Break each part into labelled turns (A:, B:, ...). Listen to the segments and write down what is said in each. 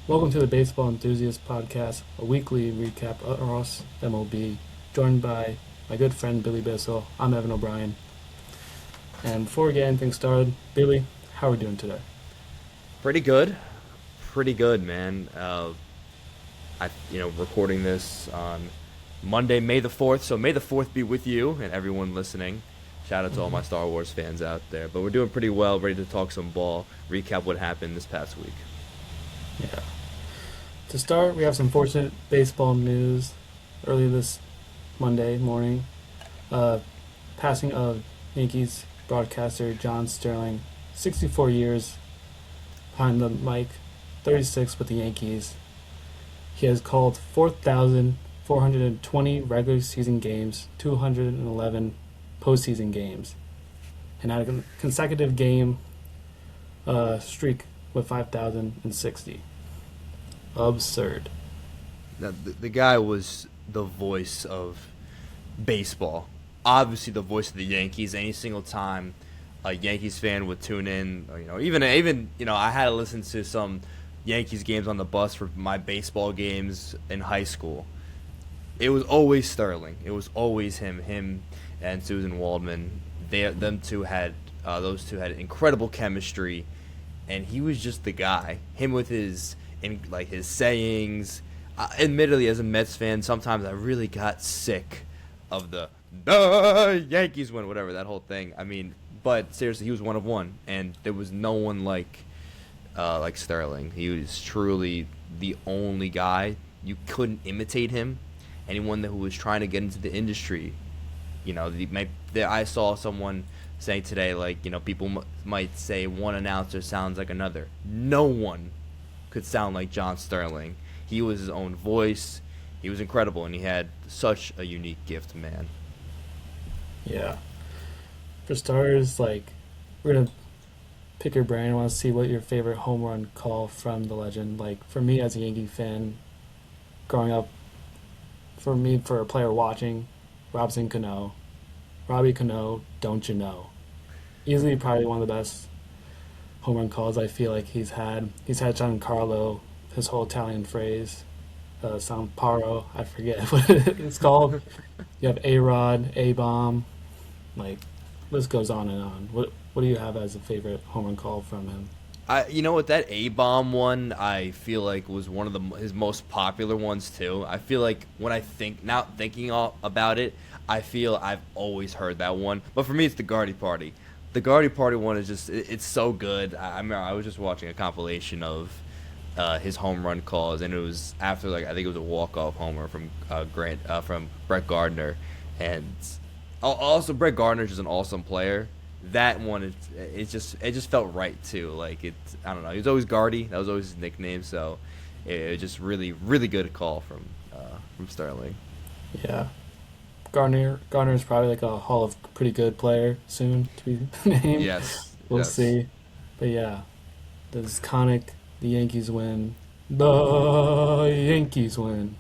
A: Welcome to the Baseball Enthusiast podcast, a weekly recap across MLB, joined by my good friend Billy Bissell. I'm Evan O'Brien. And before we get anything started, Billy, how are we doing today?
B: Pretty good, pretty good, man. Recording this on Monday, May the 4th. So May the 4th be with you and everyone listening. Shout out to all my Star Wars fans out there. But we're doing pretty well, ready to talk some ball, recap what happened this past week.
A: Yeah. To start, we have some fortunate baseball news early this Monday morning. Uh, Passing of Yankees broadcaster John Sterling, 64 years behind the mic, 36 with the Yankees. He has called 4,420 regular season games, 211 postseason games, and had a consecutive game streak with 5,060. Absurd.
B: Now, the guy was the voice of baseball. Obviously, the voice of the Yankees. Any single time a Yankees fan would tune in, or, I had to listen to some Yankees games on the bus for my baseball games in high school. It was always Sterling. It was always him and Susan Waldman. Those two had incredible chemistry, and he was just the guy. Him with his sayings. Admittedly, as a Mets fan, sometimes I really got sick of the Yankees win, whatever, that whole thing. I mean, but seriously, he was one of one, and there was no one like Sterling. He was truly the only guy. You couldn't imitate him. Anyone who was trying to get into the industry, I saw someone saying today, people might say one announcer sounds like another. No one could sound like John Sterling. He was his own voice. He was incredible, and he had such a unique gift, man.
A: Yeah. For starters, we're gonna pick your brain. I want to see what your favorite home run call from the legend. Like for me, as a Yankee fan, growing up, for a player watching, Robinson Cano, Robbie Cano, don't you know? Easily, probably one of the best home run calls I feel like he's had. He's had Giancarlo, his whole Italian phrase, San Paro, I forget what it's called. You have A Rod, A Bomb, like list goes on and on. What do you have as a favorite home run call from him?
B: You know what? That A bomb one, I feel like was one of his most popular ones too. I feel like when I think now, thinking all about it, I feel I've always heard that one. But for me, it's the Guardy Party. The Guardy Party one is it's so good. I remember I was just watching a compilation of his home run calls, and it was after I think it was a walk off homer from from Brett Gardner, and also Brett Gardner's just an awesome player. That one, it just felt right too. I don't know. He was always Guardy. That was always his nickname. So it was just really really good call from Sterling.
A: Yeah, Garner is probably like a Hall of pretty good player soon to be named.
B: Yes,
A: We'll
B: yes,
A: see. But yeah, this iconic the Yankees win. The Yankees win.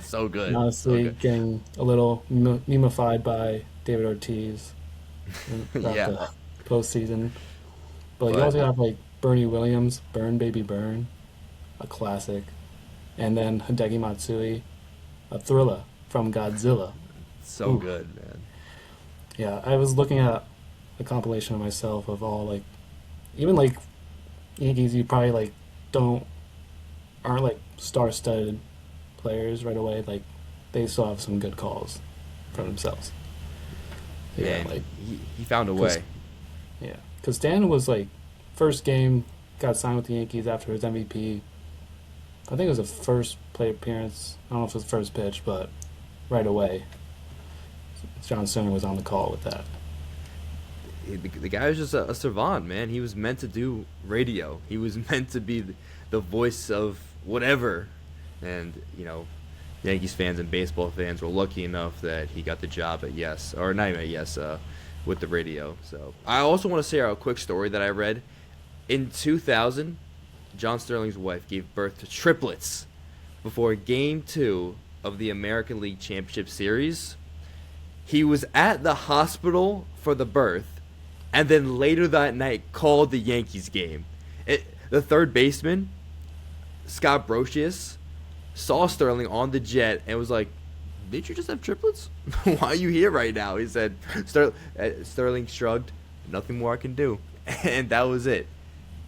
B: so
A: And
B: good, so
A: honestly,
B: good.
A: getting a little memeified by David Ortiz throughout
B: Yeah,
A: the postseason. But you
B: but
A: also have like Bernie Williams, Burn Baby Burn, a classic, and then Hideki Matsui, a thriller from Godzilla.
B: so
A: Ooh,
B: good, man.
A: yeah. I was looking at a compilation of myself of all even Yankees. You probably don't aren't star-studded players right away. Like they still have some good calls for themselves. Yeah,
B: Man, he found a
A: because
B: way.
A: yeah, because Stan was first game got signed with the Yankees after his MVP. I think it was the first play appearance. I don't know if it was the first pitch, but right away, John Stoner was on the call with that.
B: The guy was just a savant, man. He was meant to do radio. He was meant to be the voice of whatever. And Yankees fans and baseball fans were lucky enough that he got the job at Yes, or not even at Yes, with the radio. So I also want to share a quick story that I read. In 2000, John Sterling's wife gave birth to triplets before Game 2 of the American League Championship Series. He was at the hospital for the birth, and then later that night called the Yankees game. The third baseman Scott Brocious saw Sterling on the jet and was like, "Did you just have triplets? Why are you here right now?" He said. Sterling shrugged. Nothing more I can do, and that was it.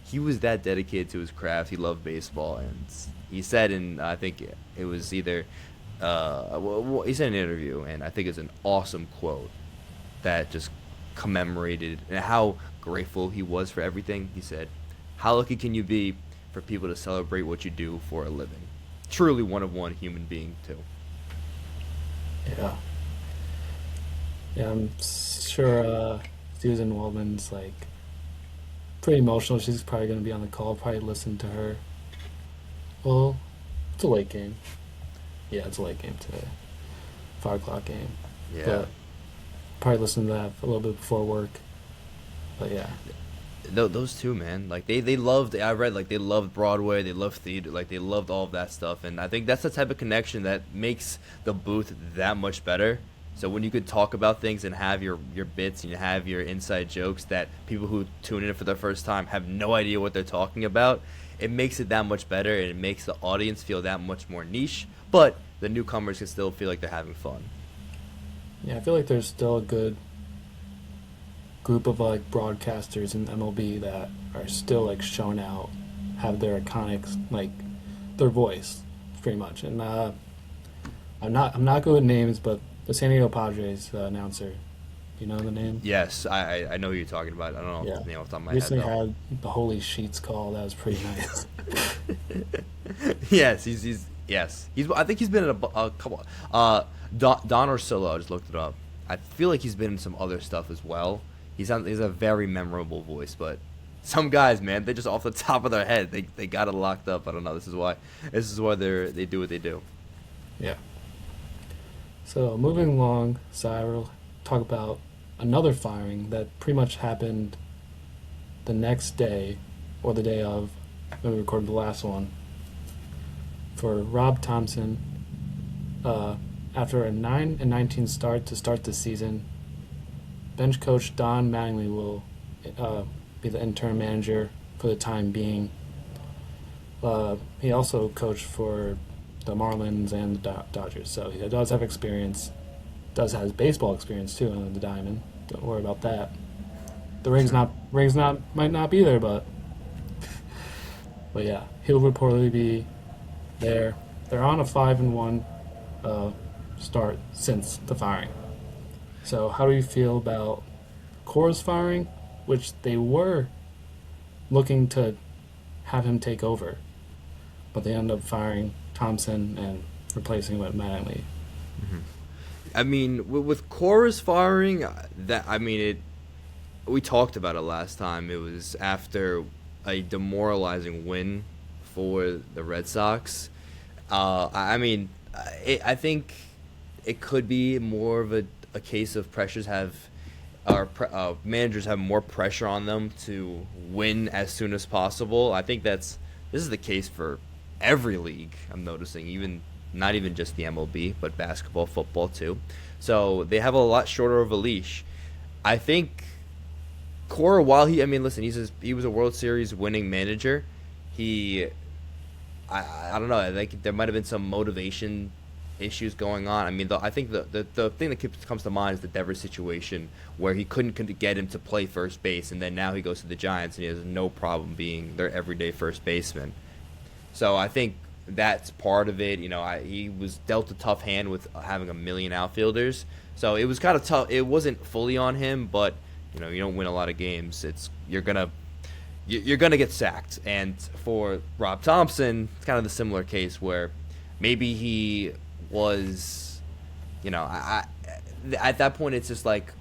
B: He was that dedicated to his craft. He loved baseball, and he said, and I think it was either, he said in an interview, and I think it's an awesome quote that just commemorated and how grateful he was for everything. He said, "How lucky can you be for people to celebrate what you do for a living? Truly one of one human being too."
A: Yeah. Yeah, I'm sure Susan Waldman's like pretty emotional. She's probably going to be on the call, probably listen to her. Well, it's a late game. Yeah, it's a late game today. 5 o'clock game.
B: Yeah.
A: But probably listen to that a little bit before work. But yeah.
B: Those two, man, like they loved. I read like they loved Broadway, they loved theater, like they loved all of that stuff, and I think that's the type of connection that makes the booth that much better. So when you could talk about things and have your bits and you have your inside jokes that people who tune in for the first time have no idea what they're talking about, it makes it that much better, and it makes the audience feel that much more niche. But the newcomers can still feel like they're having fun.
A: Yeah, I feel like there's still a good group of like broadcasters in MLB that are still like shown out, have their iconic like their voice pretty much. And I'm not good with names, but the San Diego Padres announcer, you know the name?
B: Yes, I know who you're talking about. I don't know
A: Yeah.
B: the name off the top of my head
A: Recently
B: though.
A: had the Holy Sheets call. That was pretty nice.
B: Yes, he's yes. I think he's been in a couple. Don Orsillo, I just looked it up. I feel like he's been in some other stuff as well. He's a very memorable voice, but some guys, man, they just off the top of their head, they got it locked up. I don't know. This is why they do what they do.
A: Yeah. So moving along, I will talk about another firing that pretty much happened the next day, or the day of, when we recorded the last one, for Rob Thompson. After a 9-19 start to start the season, bench coach Don Mattingly will be the interim manager for the time being. He also coached for the Marlins and the Dodgers, so he does have experience. Does has baseball experience too on the diamond. Don't worry about that. The rings might not be there, but yeah, he'll reportedly be there. They're on a 5-1 start since the firing. So how do you feel about Cora's firing, which they were looking to have him take over, but they ended up firing Thompson and replacing him with Mattingly?
B: I mean, with Cora's firing, we talked about it last time. It was after a demoralizing win for the Red Sox. I think it could be more of a case of managers have more pressure on them to win as soon as possible. I think this is the case for every league. I'm noticing, even not even just the MLB, but basketball, football too. So they have a lot shorter of a leash. I think Cora, while he was a World Series winning manager. I don't know. I think there might have been some motivation issues going on. I mean, I think the thing that comes to mind is the Devers situation, where he couldn't get him to play first base, and then now he goes to the Giants and he has no problem being their everyday first baseman. So I think that's part of it. He was dealt a tough hand with having a million outfielders, so it was kind of tough. It wasn't fully on him, but you don't win a lot of games. You're gonna get sacked. And for Rob Thompson, it's kind of the similar case where maybe he was, at that point it's just like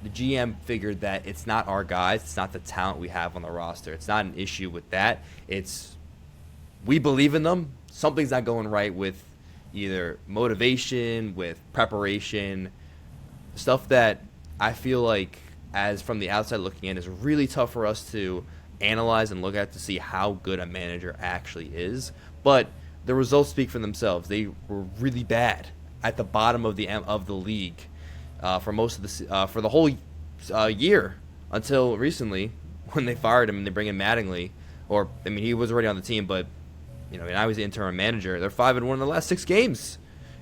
B: the GM figured that it's not our guys, it's not the talent we have on the roster. It's not an issue with that. We believe in them. Something's not going right with either motivation, with preparation, stuff that I feel like, as from the outside looking in, is really tough for us to analyze and look at to see how good a manager actually is. But the results speak for themselves. They were really bad at the bottom of the league for most of for the whole year until recently, when they fired him and they bring in Mattingly. He was already on the team, but and I was the interim manager. They're 5-1 in the last 6 games.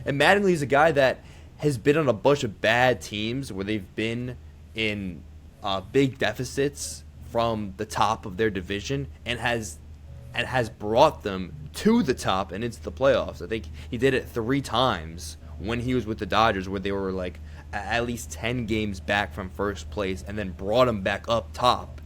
B: And Mattingly's a guy that has been on a bunch of bad teams where they've been in big deficits from the top of their division and has brought them to the top and into the playoffs. I think he did it 3 times when he was with the Dodgers, where they were like at least 10 games back from first place, and then brought them back up top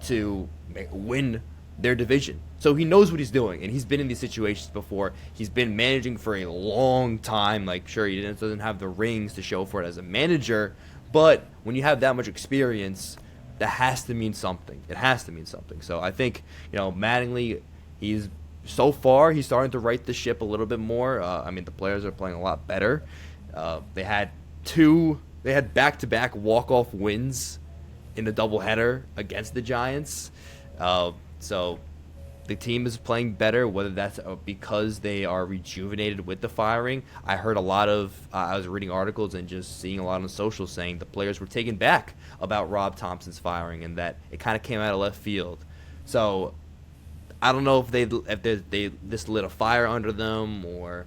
B: to win their division. So he knows what he's doing, and he's been in these situations before. He's been managing for a long time. Like, sure, he doesn't have the rings to show for it as a manager, but when you have that much experience, that has to mean something. It has to mean something. So I think, Mattingly, he's starting to right the ship a little bit more. The players are playing a lot better. They had back-to-back walk-off wins in the doubleheader against the Giants. So the team is playing better, whether that's because they are rejuvenated with the firing. I heard a lot of, I was reading articles and just seeing a lot on social saying the players were taken back about Rob Thompson's firing and that it kind of came out of left field. So I don't know if they just lit a fire under them or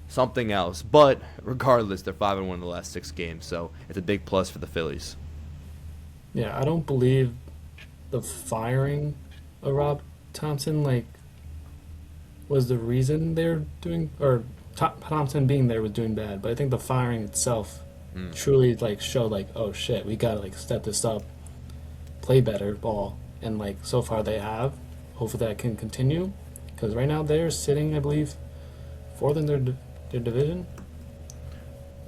B: something else. But regardless, they're 5-1 in the last 6 games, so it's a big plus for the Phillies.
A: Yeah, I don't believe the firing of Rob Thompson was the reason they're doing, or Thompson being there was doing bad. But I think the firing itself truly showed oh shit, we gotta step this up, play better ball, and so far they have. Hopefully that can continue, because right now they're sitting, I believe, fourth in their division.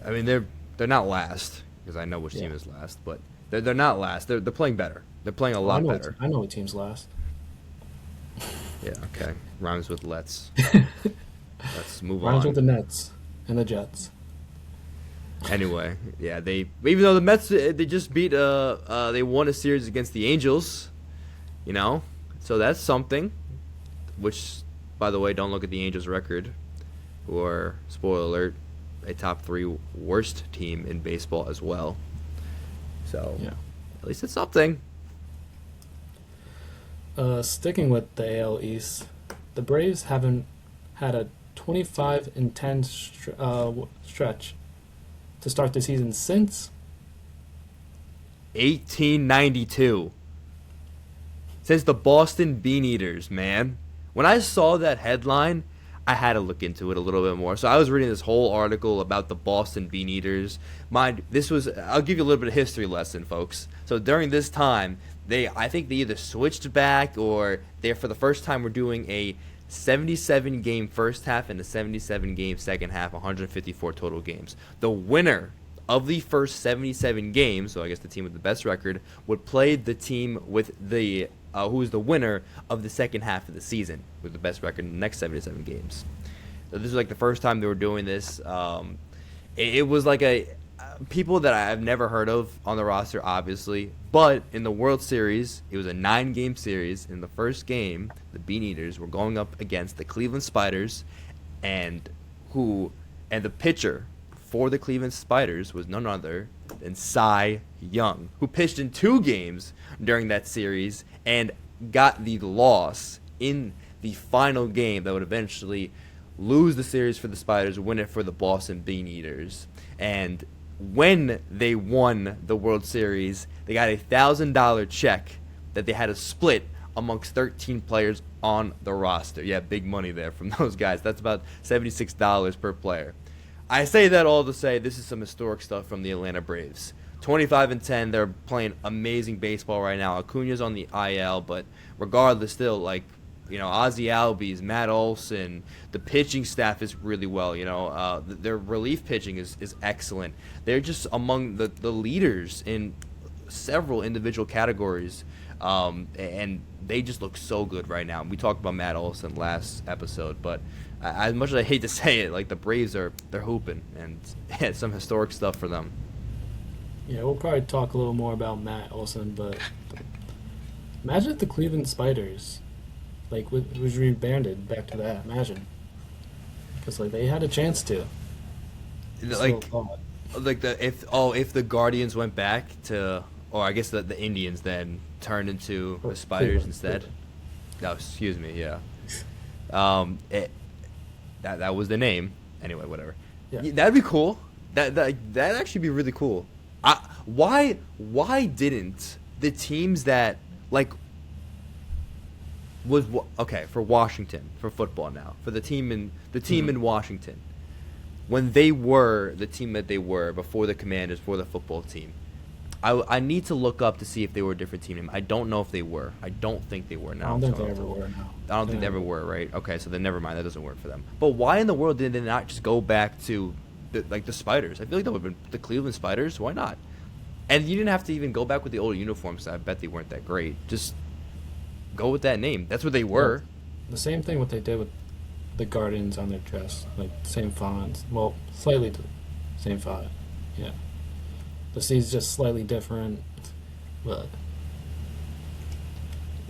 B: I mean, they're not last, because I know which team is last, but they're not last. They're playing better. They're playing a lot better.
A: I know what team's last.
B: Yeah, okay. Rhymes with let's. Let's move
A: Rhymes
B: on.
A: with the Nets and the Jets.
B: Anyway, yeah, even though the Mets they just beat they won a series against the Angels, so that's something. Which, by the way, don't look at the Angels' record, who are, spoiler alert, a top 3 worst team in baseball as well. So
A: yeah,
B: at least it's something.
A: Sticking with the AL East, the Braves haven't had a 25-10 stretch to start the season since
B: 1892. Since the Boston Bean Eaters, man. When I saw that headline, I had to look into it a little bit more. So I was reading this whole article about the Boston Bean Eaters. I'll give you a little bit of history lesson, folks. So during this time, I think they either switched back or they, for the first time, were doing a 77-game first half and a 77-game second half, 154 total games. The winner of the first 77 games, so I guess the team with the best record, would play the team with the who is the winner of the second half of the season with the best record in the next 77 games. So this was the first time they were doing this. It was people that I've never heard of on the roster, obviously, but in the World Series, it was a 9-game series. In the first game, the Bean Eaters were going up against the Cleveland Spiders, and the pitcher for the Cleveland Spiders was none other than Cy Young, who pitched in 2 games during that series and got the loss in the final game that would eventually lose the series for the Spiders, win it for the Boston Bean Eaters. And when they won the World Series, they got a $1,000 check that they had to split amongst 13 players on the roster. Yeah, big money there from those guys. That's about $76 per player. I say that all to say this is some historic stuff from the Atlanta Braves. 25-10, they're playing amazing baseball right now. Acuna's on the IL, but regardless, still, Ozzie Albies, Matt Olson, the pitching staff is really well. Their relief pitching is excellent. They're just among the leaders in several individual categories, and they just look so good right now. We talked about Matt Olson last episode, but as much as I hate to say it, the Braves they're hooping, and it's some historic stuff for them.
A: Yeah, we'll probably talk a little more about Matt Olson, but imagine if the Cleveland Spiders was rebranded back to that. Imagine, because they had a chance to.
B: If the Guardians went back to, or I guess the Indians then turned into the Spiders instead. No, excuse me. Yeah. It, that was the name. Anyway, whatever.
A: Yeah.
B: Yeah, that'd be cool. That'd actually be really cool. Why didn't the teams that like okay for Washington for football now for the team
A: Hmm.
B: in Washington when they were the team that they were before the Commanders for the football team. I need to look up to see if they were a different team name. I don't know if they were. I don't think they were.
A: I
B: Now
A: don't
B: I'm
A: think
B: just
A: they
B: gonna have
A: ever
B: to look.
A: were. No.
B: I don't think they ever were, right? Okay, so then never mind. That doesn't work for them. But why in the world did they not just go back to the Spiders? I feel like that would have been the Cleveland Spiders. Why not? And you didn't have to even go back with the old uniforms. I bet they weren't that great. Just go with that name. That's what they
A: Yeah.
B: were.
A: The same thing what they did with the Guardians on their dress, like same fonts. Well, slightly same font. Yeah. The C's just slightly different, but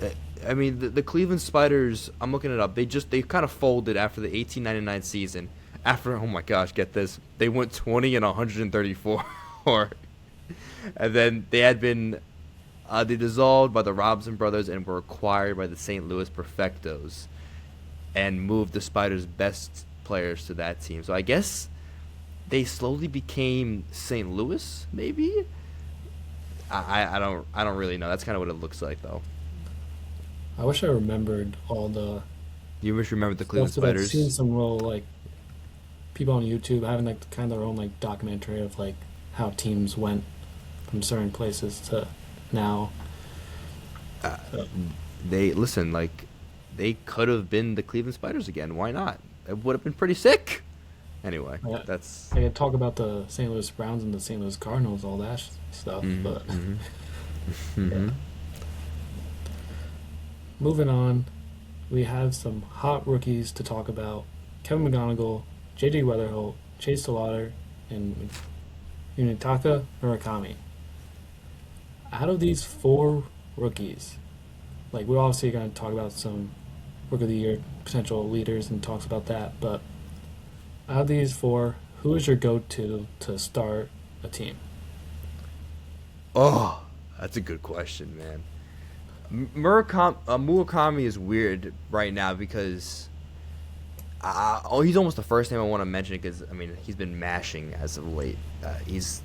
B: Uh, I mean, the Cleveland Spiders. I'm looking it up. They kind of folded after the 1899 season. After oh my gosh, get this, they went 20 and 134, and then they had been they dissolved by the Robson brothers and were acquired by the St. Louis Perfectos, and moved the Spiders' best players to that team. So I guess they slowly became St. Louis, maybe. I don't really know. That's kind of what it looks like though.
A: I wish I remembered all the
B: You must remember the Cleveland
A: stuff that I've seen
B: Spiders.
A: some real like people on YouTube having like kind of their own like documentary of like how teams went from certain places to now.
B: Uh,
A: So,
B: they listen like they could have been the Cleveland Spiders again. Why not? It would have been pretty sick. Anyway, that's
A: I could talk about the St. Louis Browns and the St. Louis Cardinals, all that stuff,
B: hmm
A: but
B: hmm
A: yeah.
B: hmm
A: Moving on, we have some hot rookies to talk about. Kevin McGonigal, J.J. Weatherholt, Chase Delauder, and Unitaka Murakami. Out of these four rookies, like we're obviously going to talk about some Rook of the Year potential leaders and talks about that, but out of these four, who is your go-to to start a team?
B: Oh, that's a good question, man. Murakami is weird right now because he's almost the first name I want to mention because I mean he's been mashing as of late. He's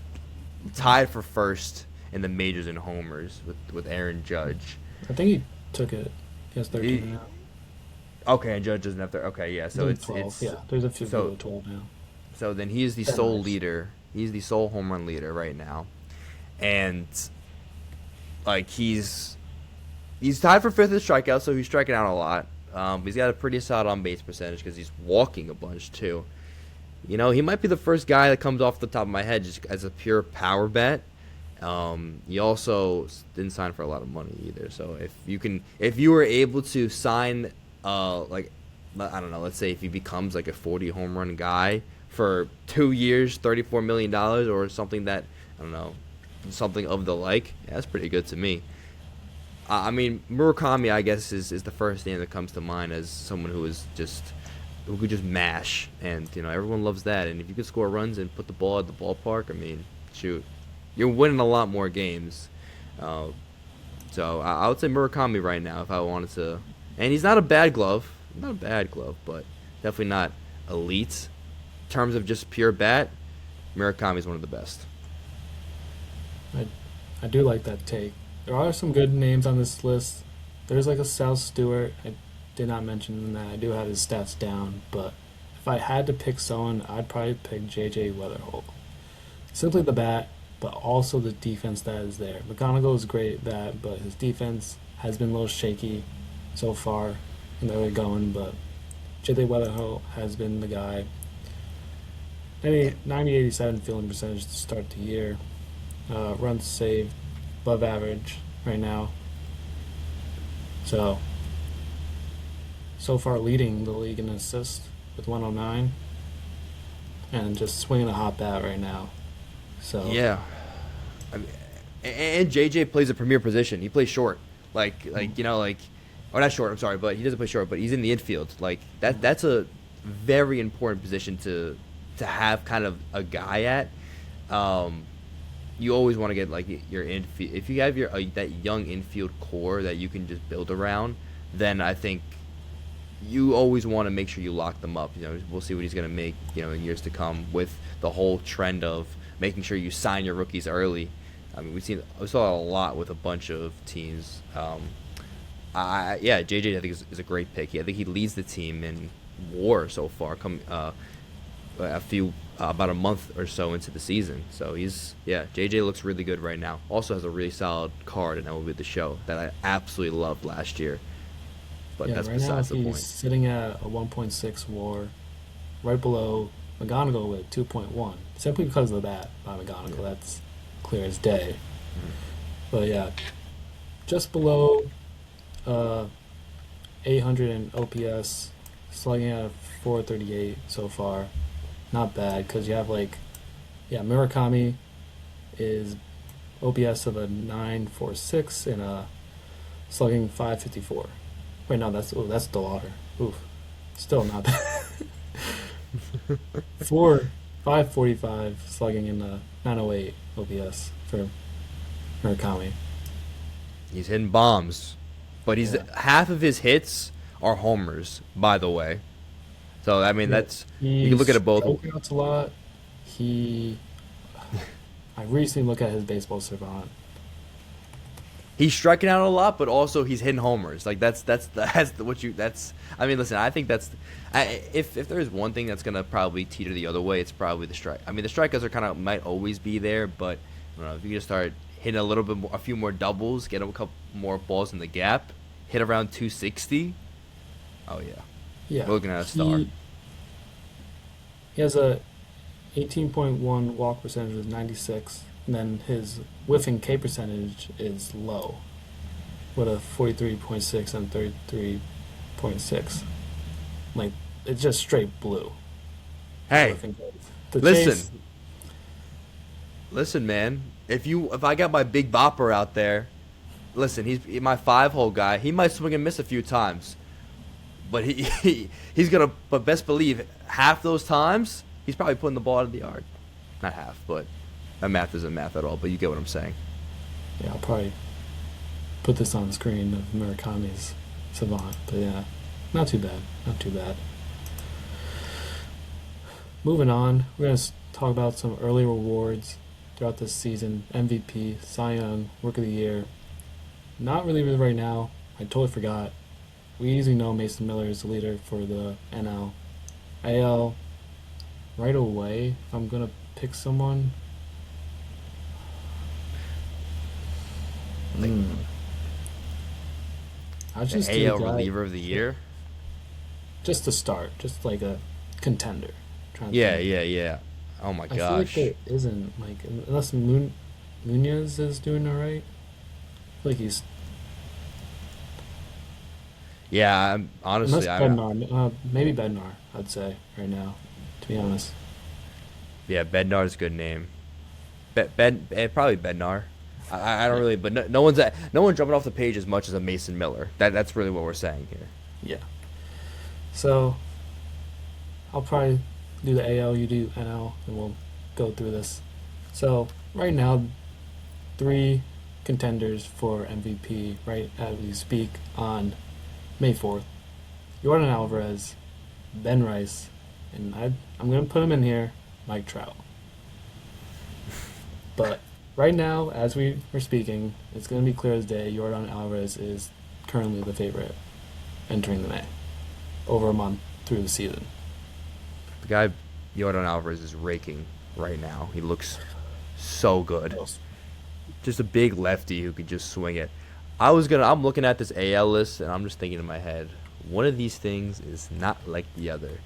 B: tied for first in the majors in homers with Aaron Judge.
A: I think he took it. He has 13
B: He,
A: now.
B: okay, and Judge doesn't have to. Okay, yeah. So
A: Maybe
B: it's
A: 12.
B: it's
A: Yeah, there's a few people
B: so
A: with 12 now.
B: so then he is the
A: 10
B: sole
A: max.
B: leader. He's the sole home run leader right now, and like he's tied for fifth in strikeouts, so he's striking out a lot. He's got a pretty solid on base percentage because he's walking a bunch too. You know, he might be the first guy that comes off the top of my head just as a pure power bet. He also didn't sign for a lot of money either. So if you were able to sign, like, I don't know, let's say if he becomes like a 40 home run guy for 2 years, $34 million, or something that I don't know, something of the like, yeah, that's pretty good to me. I mean, Murakami, I guess, is the first name that comes to mind as someone who could just mash, and you know everyone loves that. And if you could score runs and put the ball at the ballpark, I mean, shoot, you're winning a lot more games. Uh, so I would say Murakami right now if I wanted to. And he's not a bad glove, but definitely not elite. In terms of just pure bat, Murakami is one of the best.
A: I, I do like that take. There are some good names on this list. There's like a South Stewart. I did not mention that. I do have his stats down, but if I had to pick someone, I'd probably pick J.J. Weatherholt. Simply the bat, but also the defense that is there. McGonigal is great at that, but his defense has been a little shaky so far in the early going, but J.J. Weatherholt has been the guy. 90-87 fielding percentage to start the year. Runs saved, above average right now. So far leading the league in assists with 109, and just swinging a hot bat right now. So
B: Yeah, I mean, and JJ plays a premier position. He plays short, like you know, like or not short. I'm sorry, but he doesn't play short. But he's in the infield. Like that. That's a very important position to have kind of a guy at. You always want to get like your infield. If you have that young infield core that you can just build around, then I think you always want to make sure you lock them up. We'll see what he's going to make, in years to come with the whole trend of making sure you sign your rookies early. I mean, we saw a lot with a bunch of teams. Yeah, JJ I think is a great pick. I think he leads the team in WAR so far. About a month or so into the season. So JJ looks really good right now. Also has a really solid card in MLB The Show that I absolutely loved last year. But
A: Yeah,
B: that's
A: right now
B: besides the
A: he's
B: point.
A: sitting at a 1.6 WAR, right below McGonagall with 2.1. Simply because of that by McGonagall,
B: Yeah.
A: that's clear as day.
B: Mhm.
A: But yeah, just below uh, 800 in OPS, slugging at a 438 so far. Not bad because you have Murakami is OPS of a 946 and a slugging 554. Wait, no, that's Delauder. Oof, still not bad. 545 slugging in the 908 OPS for Murakami.
B: He's hitting bombs. But he's
A: Yeah,
B: half of his hits are homers, by the way. So I mean
A: yeah.
B: that's you
A: He
B: can look at it both.
A: strikeouts a lot. He, I recently looked at his baseball savant.
B: He's striking out a lot, but also he's hitting homers. Like what you that's. I mean, listen, I think if there's one thing that's gonna probably teeter the other way, it's probably the strike. I mean, the strikeouts are kind of might always be there, but I don't know if you just start hitting a little bit more, a few more doubles, get him a couple more balls in the gap, hit around 260. Oh yeah,
A: Yeah,
B: we're looking at a star.
A: he has a 18.1 walk percentage with 96, and then his whiffing K percentage is low, with a 43.6 and 33.6. Like, it's just straight blue. The
B: Hey,
A: whiffing K. The chase,
B: listen, listen, man. If I got my big bopper out there, listen, he's my 5-hole guy. He might swing and miss a few times, but he's gonna. But best believe half those times he's probably putting the ball in the yard. Not half, but that math isn't math at all. But you get what I'm saying.
A: yeah, I'll probably put this on the screen of Murakami's savant. But yeah, not too bad. Not too bad. Moving on, we're going to talk about some early rewards throughout this season. MVP, Cy Young, Work of the Year. Not really right now. I totally forgot. We usually know Mason Miller is the leader for the NL. AL, right away, if I'm going to pick someone.
B: Like
A: Hmm. I'll
B: the
A: just do
B: AL
A: the guy,
B: reliever of the year.
A: just to start, just like a contender. Trying to
B: Yeah,
A: think.
B: yeah, yeah. Oh my
A: I feel like
B: gosh.
A: there isn't, like, unless Munez is doing alright. I feel like he's.
B: Yeah,
A: Unless
B: honestly,
A: Bednar. Maybe Bednar, I'd say, right now, to be honest.
B: yeah, Bednar's a good name. Probably Bednar. I don't really, but no one's jumping off the page as much as a Mason Miller. That's really what we're saying here.
A: Yeah. So, I'll probably do the AL, you do NL, and we'll go through this. So, right now, 3 contenders for MVP right as we speak on May 4th. Jordan Alvarez, Ben Rice, and I'm going to put him in here, Mike Trout. But right now, as we were speaking, it's going to be clear as day. Jordan Alvarez is currently the favorite entering the May, over a month through the season.
B: The guy, Jordan Alvarez, is raking right now. He looks so good. Just a big lefty who could just swing it. I'm looking at this AL list and I'm just thinking in my head, one of these things is not like the other.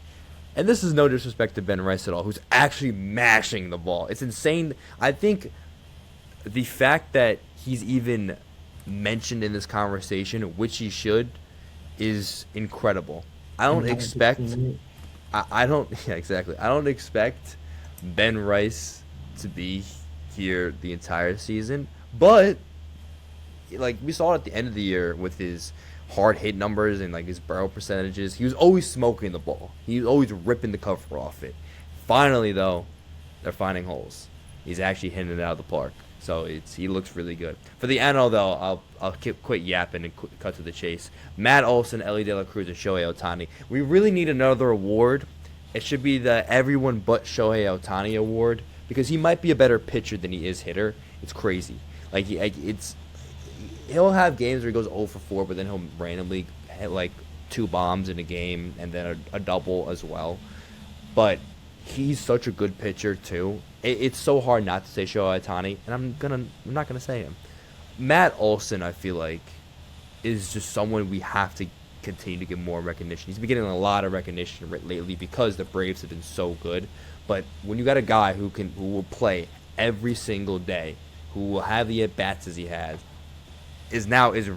B: And this is no disrespect to Ben Rice at all, who's actually mashing the ball. It's insane. I think the fact that he's even mentioned in this conversation, which he should, is incredible. I don't
A: And
B: expect. I don't. Yeah, exactly. I don't expect Ben Rice to be here the entire season, but like we saw at the end of the year with his hard hit numbers and like his barrel percentages, he was always smoking the ball. He was always ripping the cover off it. Finally, though, they're finding holes. He's actually hitting it out of the park. So he looks really good. For the NL though, I'll quit yapping and cut to the chase. Matt Olson, Ellie De La Cruz, and Shohei Ohtani. We really need another award. It should be the everyone but Shohei Ohtani award because he might be a better pitcher than he is hitter. It's crazy. He'll have games where he goes 0 for 4, but then he'll randomly hit like 2 bombs in a game and then a double as well. But he's such a good pitcher too. It's so hard not to say Shohei Ohtani, and I'm not gonna say him. Matt Olson, I feel like, is just someone we have to continue to give more recognition. He's been getting a lot of recognition lately because the Braves have been so good. But when you got a guy who will play every single day, who will have the at bats as he has, is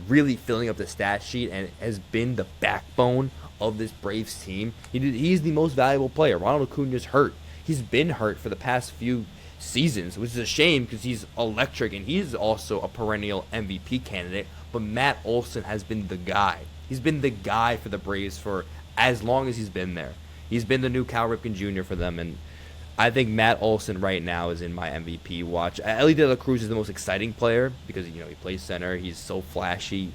B: really filling up the stat sheet and has been the backbone of this Braves team. He's the most valuable player. Ronald Acuna's hurt. He's been hurt for the past few seasons, which is a shame because he's electric and he's also a perennial MVP candidate. But Matt Olson has been the guy. He's been the guy for the Braves for as long as he's been there. He's been the new Cal Ripken Jr. for them, and I think Matt Olson right now is in my MVP watch. Ellie De La Cruz is the most exciting player because he plays center. He's so flashy.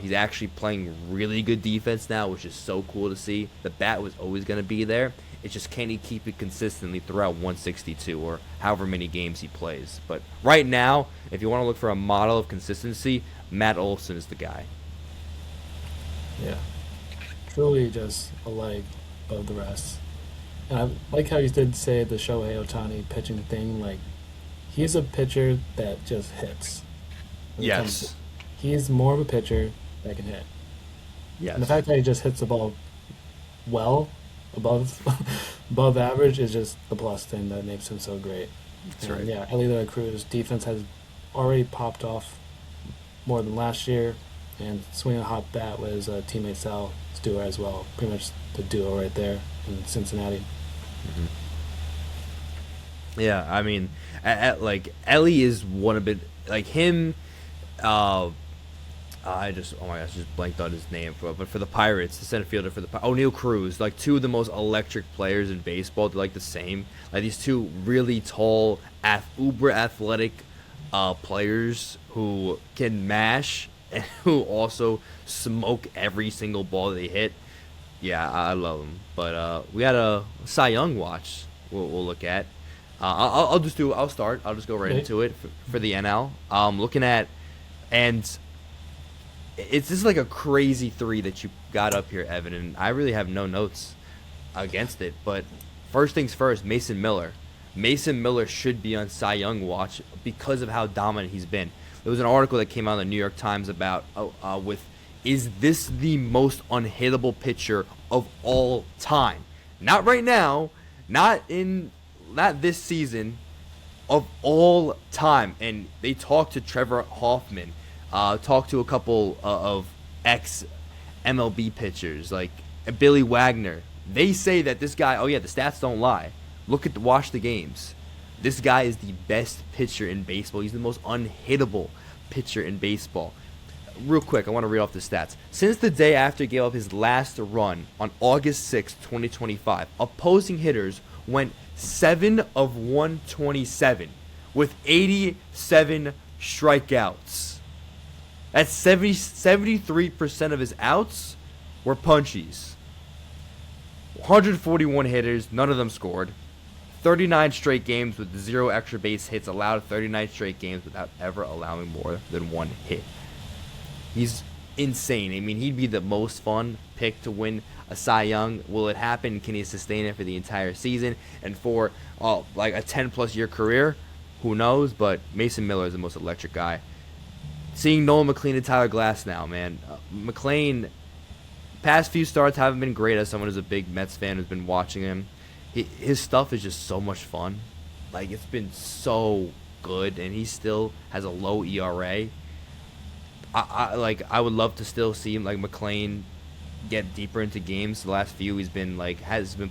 B: He's actually playing really good defense now, which is so cool to see. The bat was always going to be there. It's just can he keep it consistently throughout 162 or however many games he plays. But right now, if you want to look for a model of consistency, Matt Olson is the guy.
A: Yeah, truly just a leg above the rest. And I like how you did say the Shohei Ohtani pitching thing. Like, he's a pitcher that just hits.
B: Yes.
A: He's more of a pitcher that can hit.
B: Yes.
A: And the fact that he just hits the ball well, above above average, is just the plus thing that makes him so great.
B: That's
A: And
B: right.
A: yeah, Ellie De La Cruz defense has already popped off more than last year, and swinging a hot bat with his teammate Sal Stewart as well. Pretty much the duo right there in Cincinnati.
B: Yeah, I mean, like Ellie is one of it. Like him, oh my gosh, just blanked on his name. But for the Pirates, the center fielder for the O'Neal Cruz, like two of the most electric players in baseball. They're like the same. Like these two really tall, uber athletic players who can mash and who also smoke every single ball they hit. Yeah, I love them. But we got a Cy Young watch. We'll look at. I'll start. I'll just go right
A: Okay.
B: into it for the NL. Looking at, and it's just like a crazy three that you got up here, Evan, and I really have no notes against it. But first things first, Mason Miller. Mason Miller should be on Cy Young watch because of how dominant he's been. There was an article that came out in the New York Times about is this the most unhittable pitcher of all time? Not right now, not this season, of all time. And they talked to Trevor Hoffman, talked to a couple of ex MLB pitchers like Billy Wagner. They say that this guy, oh yeah, the stats don't lie. Watch the games. This guy is the best pitcher in baseball. He's the most unhittable pitcher in baseball. Real quick, I want to read off the stats. Since the day after he gave up his last run on August 6, 2025, opposing hitters went 7 of 127 with 87 strikeouts. That's 73% of his outs were punchies. 141 hitters, none of them scored. 39 straight games with 0 extra base hits, allowed 39 straight games without ever allowing more than 1 hit. He's insane. I mean, he'd be the most fun pick to win a Cy Young. Will it happen? Can he sustain it for the entire season? And for like a 10-plus year career? Who knows? But Mason Miller is the most electric guy. Seeing Nolan McLean and Tyler Glass now, man. McLean, past few starts haven't been great as someone who's a big Mets fan who's been watching him. His stuff is just so much fun. Like, it's been so good, and he still has a low ERA. I would love to still see him, like McLean, get deeper into games. The last few has been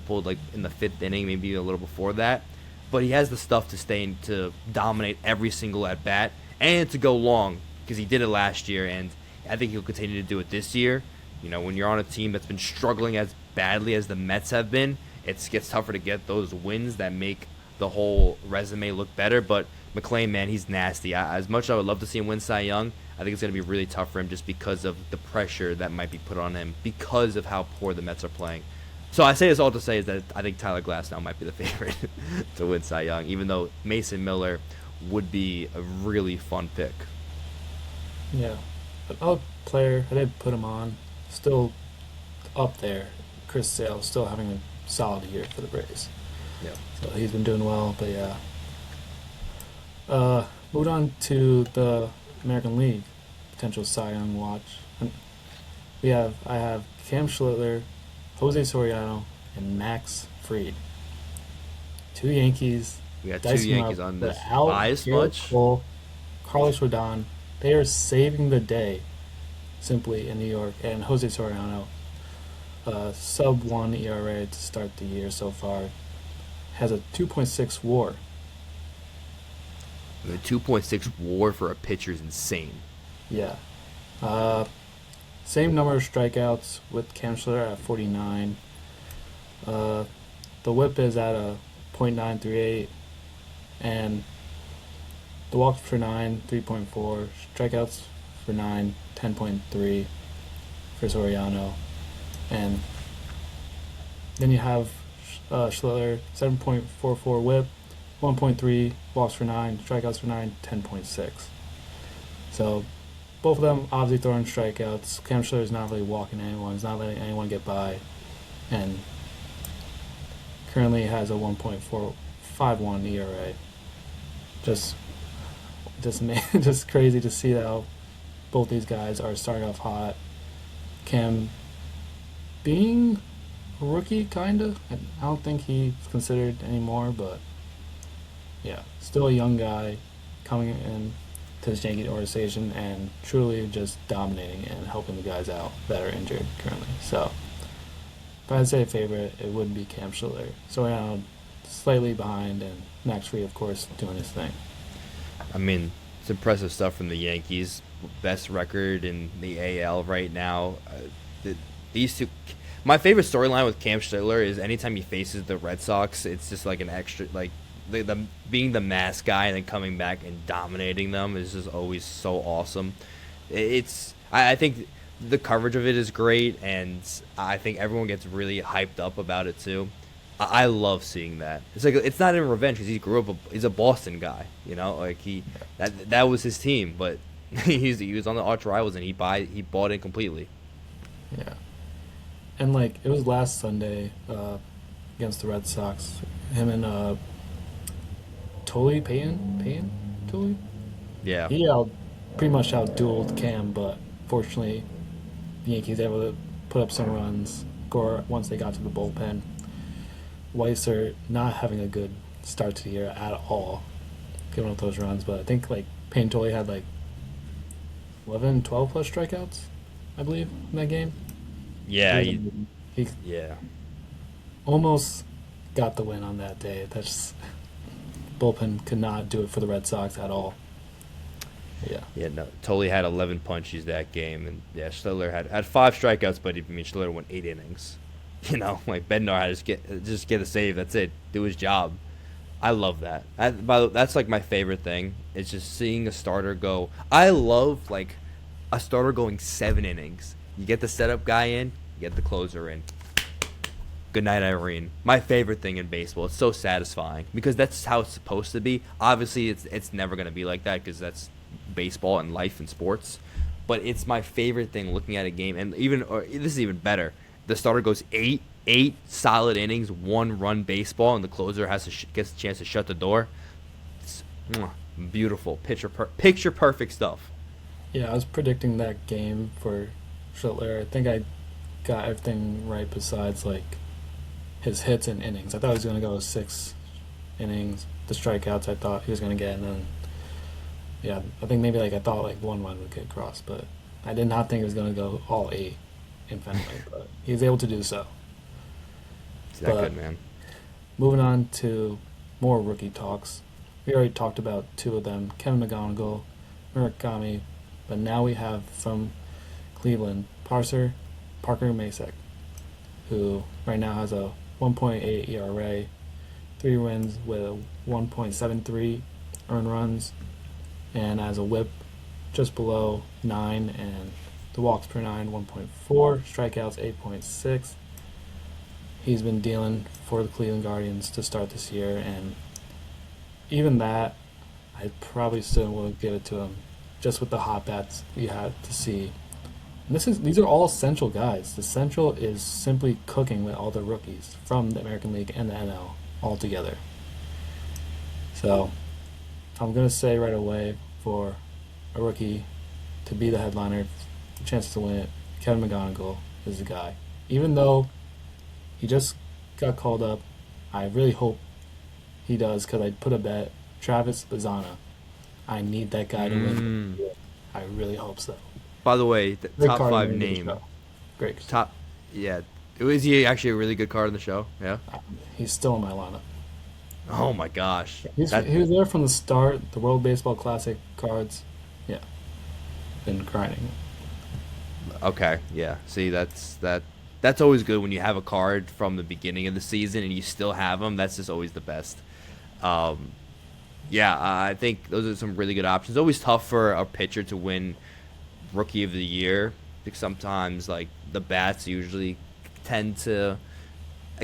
B: pulled like in the 5th inning, maybe a little before that. But he has the stuff to to dominate every single at bat and to go long because he did it last year, and I think he'll continue to do it this year. You know, when you're on a team that's been struggling as badly as the Mets have been, it gets tougher to get those wins that make the whole resume look better. But McLean, man, he's nasty. As much as I would love to see him win Cy Young, I think it's going to be really tough for him just because of the pressure that might be put on him because of how poor the Mets are playing. So I say this all to say is that I think Tyler Glasnow might be the favorite to win Cy Young, even though Mason Miller would be a really fun pick.
A: Yeah. But other player, I did put him on, still up there. Chris Sale still having a solid year for the Braves.
B: Yeah.
A: So he's been doing well, but yeah. Moved on to the American League potential Cy Young watch. And I have Cam Schlittler, Jose Soriano, and Max Fried. Two Yankees
B: We got two
A: dicing up
B: Yankees on this
A: without
B: bias
A: Garrett
B: much.
A: Cole, Carlos Rodon. They are saving the day simply in New York. And Jose Soriano, sub 1 ERA to start the year so far, has a 2.6 WAR.
B: The 2.6 WAR for a pitcher is insane.
A: Yeah. Uh, Same number of strikeouts with Cam Schlitter at 49. Uh, the whip is at a .938, and the walks for 9, 3.4, strikeouts for 9, 10.3 for Soriano, and then you have Schlitter 7.44 whip, 1.3 walks for 9, strikeouts for 9, 10.6. So both of them obviously throwing strikeouts. Cam Schlitter is not really walking anyone. He's not letting anyone get by, and currently has a 1.451 ERA. Just, just crazy to see how both these guys are starting off hot. Cam being a rookie, kinda. I don't think he's considered anymore, but yeah, still a young guy coming in to this Yankee organization and truly just dominating and helping the guys out that are injured currently. So, if I'd say a favorite, it would be Cam Schiller. So now, slightly behind, and Max Fried, of course, doing his thing.
B: I mean, it's impressive stuff from the Yankees. Best record in the AL right now. These two. My favorite storyline with Cam Schiller is anytime he faces the Red Sox, it's just like an extra, like the being the mask guy and then coming back and dominating them is just always so awesome. I think the coverage of it is great, and I think everyone gets really hyped up about it too. I love seeing that. It's like it's not in revenge because he grew up. He's a Boston guy, you know. Like that was his team, but he was on the arch rivals and he bought in completely.
A: Yeah. And like it was last Sunday against the Red Sox. Him and Payton, Tully.
B: Yeah,
A: He pretty much outdueled Cam, but fortunately the Yankees able to put up some runs. Score once they got to the bullpen. Weiss are not having a good start to the year at all, giving up those runs. But I think like Payton Tully had like 11, 12 plus strikeouts, I believe, in that game.
B: yeah,
A: He
B: yeah.
A: almost got the win on that day. That's bullpen could not do it for the Red Sox at all. Yeah,
B: Yeah, no, totally had 11 punches that game, and yeah, Schiller had 5 strikeouts, but I mean Schiller went 8 innings. You know, like Bednar had to just get a save. That's it. Do his job. I love that. That's like my favorite thing. It's just seeing a starter go. I love like a starter going 7 innings. You get the setup guy in, you get the closer in. Good night, Irene. My favorite thing in baseball. It's so satisfying because that's how it's supposed to be. Obviously, it's never gonna be like that because that's baseball and life and sports. But it's my favorite thing looking at a game, and this is even better. The starter goes eight solid innings, 1 run baseball, and the closer gets a chance to shut the door. It's beautiful, picture perfect stuff.
A: yeah. I was predicting that game for Schlittler. I think I got everything right besides like his hits and innings. I thought he was going to go 6 innings. The strikeouts I thought he was going to get, and then yeah, I think maybe like I thought like 1 run would get across, but I did not think he was going to go all 8 in Fenway. But he was able to do so.
B: It's that
A: But
B: good, man.
A: moving on to more rookie talks. We already talked about 2 of them, Kevin McGonigal, Murakami, but now we have from Cleveland, Parker Masek, who right now has a 1.8 ERA, 3 wins with a 1.73 earned runs, and as a whip just below 9, and the walks per 9 1.4, strikeouts 8.6. He's been dealing for the Cleveland Guardians to start this year, and even that, I probably still will give it to him, just with the hot bats we had to see. And these are all Central guys. The Central is simply cooking with all the rookies from the American League and the NL all together. So I'm gonna say right away for a rookie to be the headliner, chances to win it, Kevin McGonigal is the guy. Even though he just got called up, I really hope he does because I put a bet. Travis Bazana. I need that guy to win.
B: Mm.
A: I really hope so.
B: By the way, the
A: Great
B: top
A: card
B: five
A: in the
B: name.
A: show. Great.
B: Top. Yeah. Was he actually a really good card in the show? Yeah.
A: He's still in my lineup.
B: Oh my gosh.
A: He was there from the start. The World Baseball Classic cards. Yeah. Been grinding.
B: Okay. Yeah. See, that's always good when you have a card from the beginning of the season and you still have them. That's just always the best. Um, yeah, I think those are some really good options. Always tough for a pitcher to win Rookie of the Year because sometimes like the bats usually tend to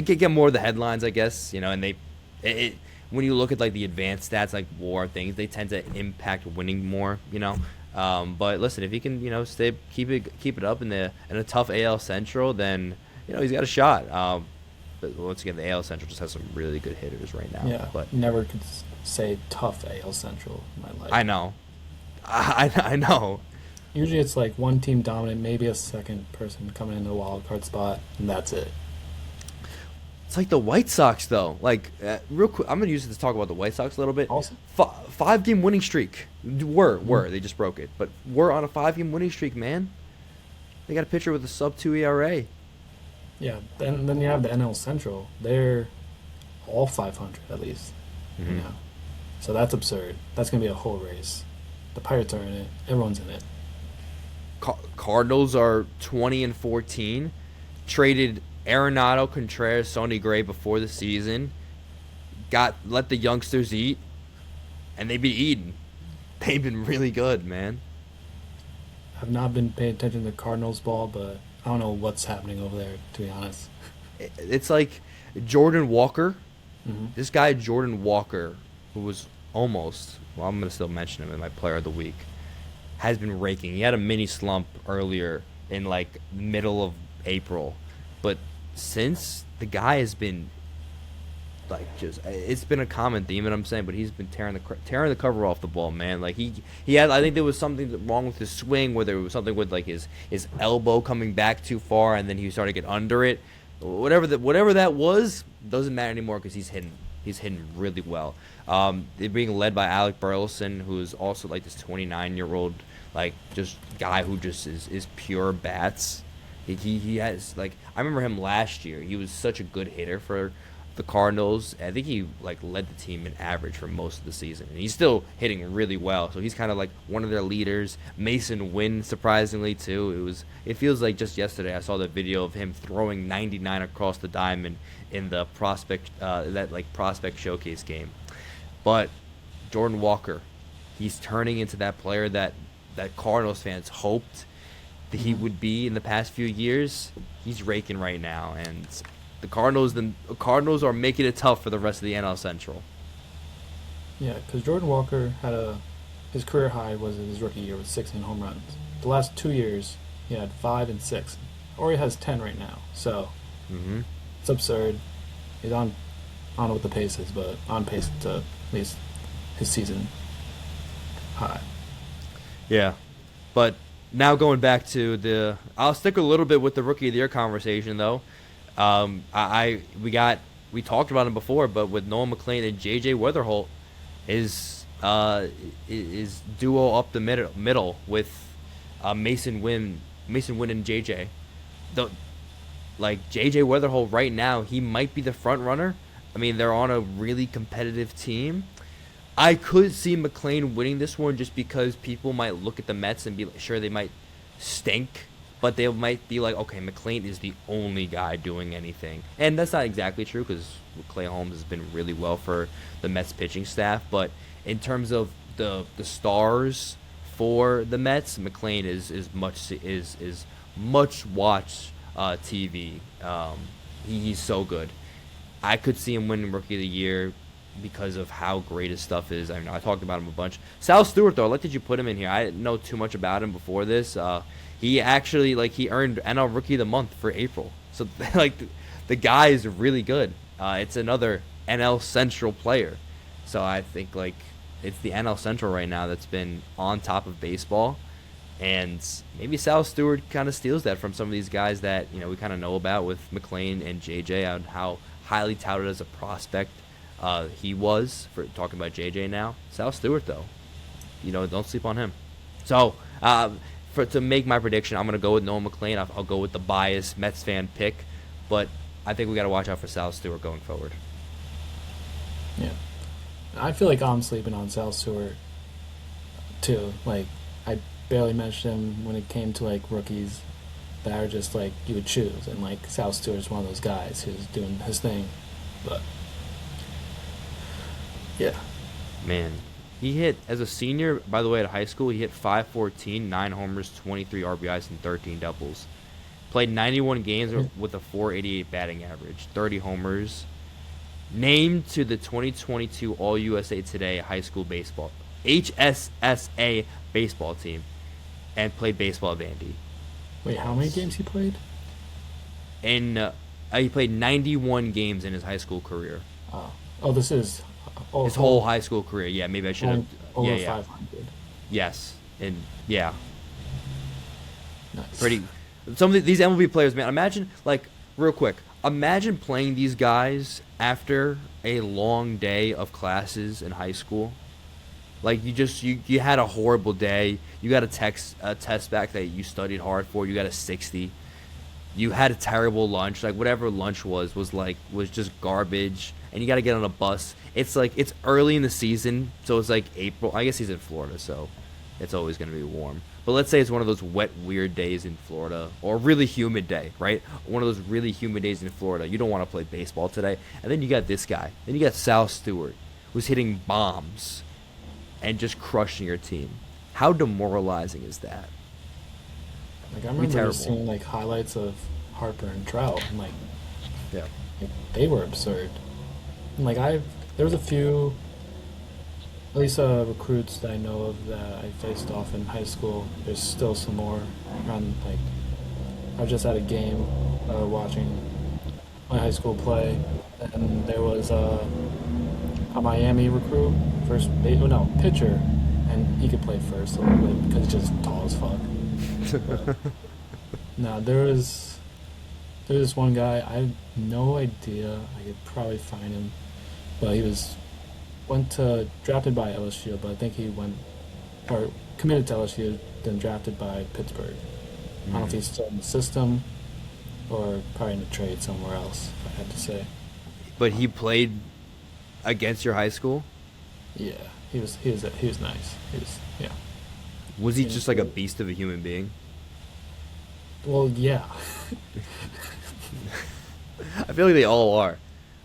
B: get more of the headlines, I guess. And it when you look at like the advanced stats like WAR things, they tend to impact winning more. But listen, if he can keep it up in a tough AL Central, then he's got a shot. But once again, the AL Central just has some really good hitters right now.
A: Yeah.
B: But
A: Never could say tough AL Central in my life.
B: I know, I know.
A: Usually it's like one team dominant, maybe a second person coming into the wild card spot, and that's it.
B: It's like the White Sox, though. Like, real quick, I'm gonna use it to talk about the White Sox a little bit.
A: Also,
B: 5-game winning streak. They just broke it, but we're on a 5-game winning streak, man. They got a pitcher with a sub-2 ERA.
A: yeah. Then you have the NL Central. They're all 500 at least.
B: Mm-hmm.
A: So that's absurd. That's gonna be a whole race. The Pirates are in it. Everyone's in it.
B: Cardinals are 20-14. Traded Arenado, Contreras, Sonny Gray before the season. Let the youngsters eat, and they've been eating. They've been really good, man.
A: I've not been paying attention to the Cardinals ball, but I don't know what's happening over there, to be honest.
B: It's like Jordan Walker.
A: Mm-hmm.
B: This guy, Jordan Walker, who was almost, well, I'm going to still mention him in my player of the week, has been raking. He had a mini slump earlier in like middle of April, but since the guy has been like it's been a common theme, and I'm saying, but he's been tearing the cover off the ball, man. Like he had, I think there was something wrong with his swing, whether it was something with like his elbow coming back too far, and then he started to get under it. Whatever that was, doesn't matter anymore because he's hitting really well. They're being led by Alec Burleson, who is also like this 29-year-old like just guy who just is pure bats. He has like, I remember him last year. He was such a good hitter for the Cardinals. I think he like led the team in average for most of the season, and he's still hitting really well. So he's kind of like one of their leaders. Mason Wynn, surprisingly too. It feels like just yesterday I saw the video of him throwing 99 across the diamond in the prospect prospect showcase game. But Jordan Walker, he's turning into that player that Cardinals fans hoped that he would be in the past few years. He's raking right now, and the Cardinals are making it tough for the rest of the NL Central.
A: Yeah, because Jordan Walker had his career high was in his rookie year with 16 home runs. The last 2 years, he had 5 and 6, or he has 10 right now. So it's absurd. He's on, I don't know what the pace is, but on pace to at least his season high.
B: Yeah, but now going back to I'll stick a little bit with the Rookie of the Year conversation though. We talked about him before, but with Noah McLean and J.J. Weatherholt, is duo up the middle with Mason Wynn and J.J. Like J.J. Weatherholt right now, he might be the front runner. I mean, they're on a really competitive team. I could see McLean winning this one just because people might look at the Mets and be sure they might stink but they might be like, okay, McLean is the only guy doing anything, and that's not exactly true because Clay Holmes has been really well for the Mets pitching staff. But in terms of the stars for the Mets, McLean is much watched TV. He's so good. I could see him winning Rookie of the Year because of how great his stuff is. I know I talked about him a bunch. Sal Stewart, though, I like that you put him in here. I didn't know too much about him before this. He actually he earned NL Rookie of the Month for April. So like the guy is really good. It's another NL Central player. So I think it's the NL Central right now that's been on top of baseball. And maybe Sal Stewart kind of steals that from some of these guys that we kind of know about with McLean and JJ, and how highly touted as a prospect he was. For talking about JJ now, Sal Stewart though, don't sleep on him. So to make my prediction, I'm gonna go with Noah McLean. I'll go with the biased Mets fan pick, but I think we got to watch out for Sal Stewart going forward.
A: Yeah, I feel like I'm sleeping on Sal Stewart too. Like I barely mentioned him when it came to rookies that are just you would choose, and Sal Stewart's one of those guys who's doing his thing. But yeah,
B: Man, he hit as a senior. By the way, at high school, he hit 514, 9 homers, 23 RBIs, and 13 doubles. Played 91 games with a 488 batting average, 30 homers. Named to the 2022 All USA Today high school baseball HSSA baseball team, and played baseball at Vandy.
A: wait, how many games he played?
B: And he played 91 games in his high school career.
A: Oh, this is
B: His whole high school career. Yeah, maybe I should have.
A: over
B: Yeah.
A: 500.
B: Yes, and yeah,
A: Nice.
B: pretty. Some of these MLB players, man. Imagine, real quick. Imagine playing these guys after a long day of classes in high school. You had a horrible day. You got a test back that you studied hard for. You got a 60. You had a terrible lunch. Whatever lunch was just garbage. And you got to get on a bus. It's it's early in the season, so it's April. I guess he's in Florida, so it's always going to be warm. But let's say it's one of those wet, weird days in Florida, or a really humid day, right? One of those really humid days in Florida. You don't want to play baseball today. And then you got this guy. Then you got Sal Stewart, who's hitting bombs and just crushing your team. How demoralizing is that?
A: I
B: Be
A: remember
B: terrible.
A: just seeing highlights of Harper and Trout, and
B: Yeah.
A: they were absurd. And there was a few, at least recruits that I know of that I faced off in high school. There's still some more around. I was just at a game watching my high school play, and there was a Miami recruit, pitcher, and he could play first a little bit because he's just tall as fuck. But, no, there was this one guy. I have no idea. I could probably find him, but he drafted by LSU, but I think he went or committed to LSU, then drafted by Pittsburgh. I don't know if he's still in the system or probably in a trade somewhere else, if I had to say.
B: But he played against your high school?
A: Yeah, he was nice. Yeah.
B: Was he
A: Yeah.
B: just a beast of a human being?
A: Well, yeah.
B: I feel like they all are.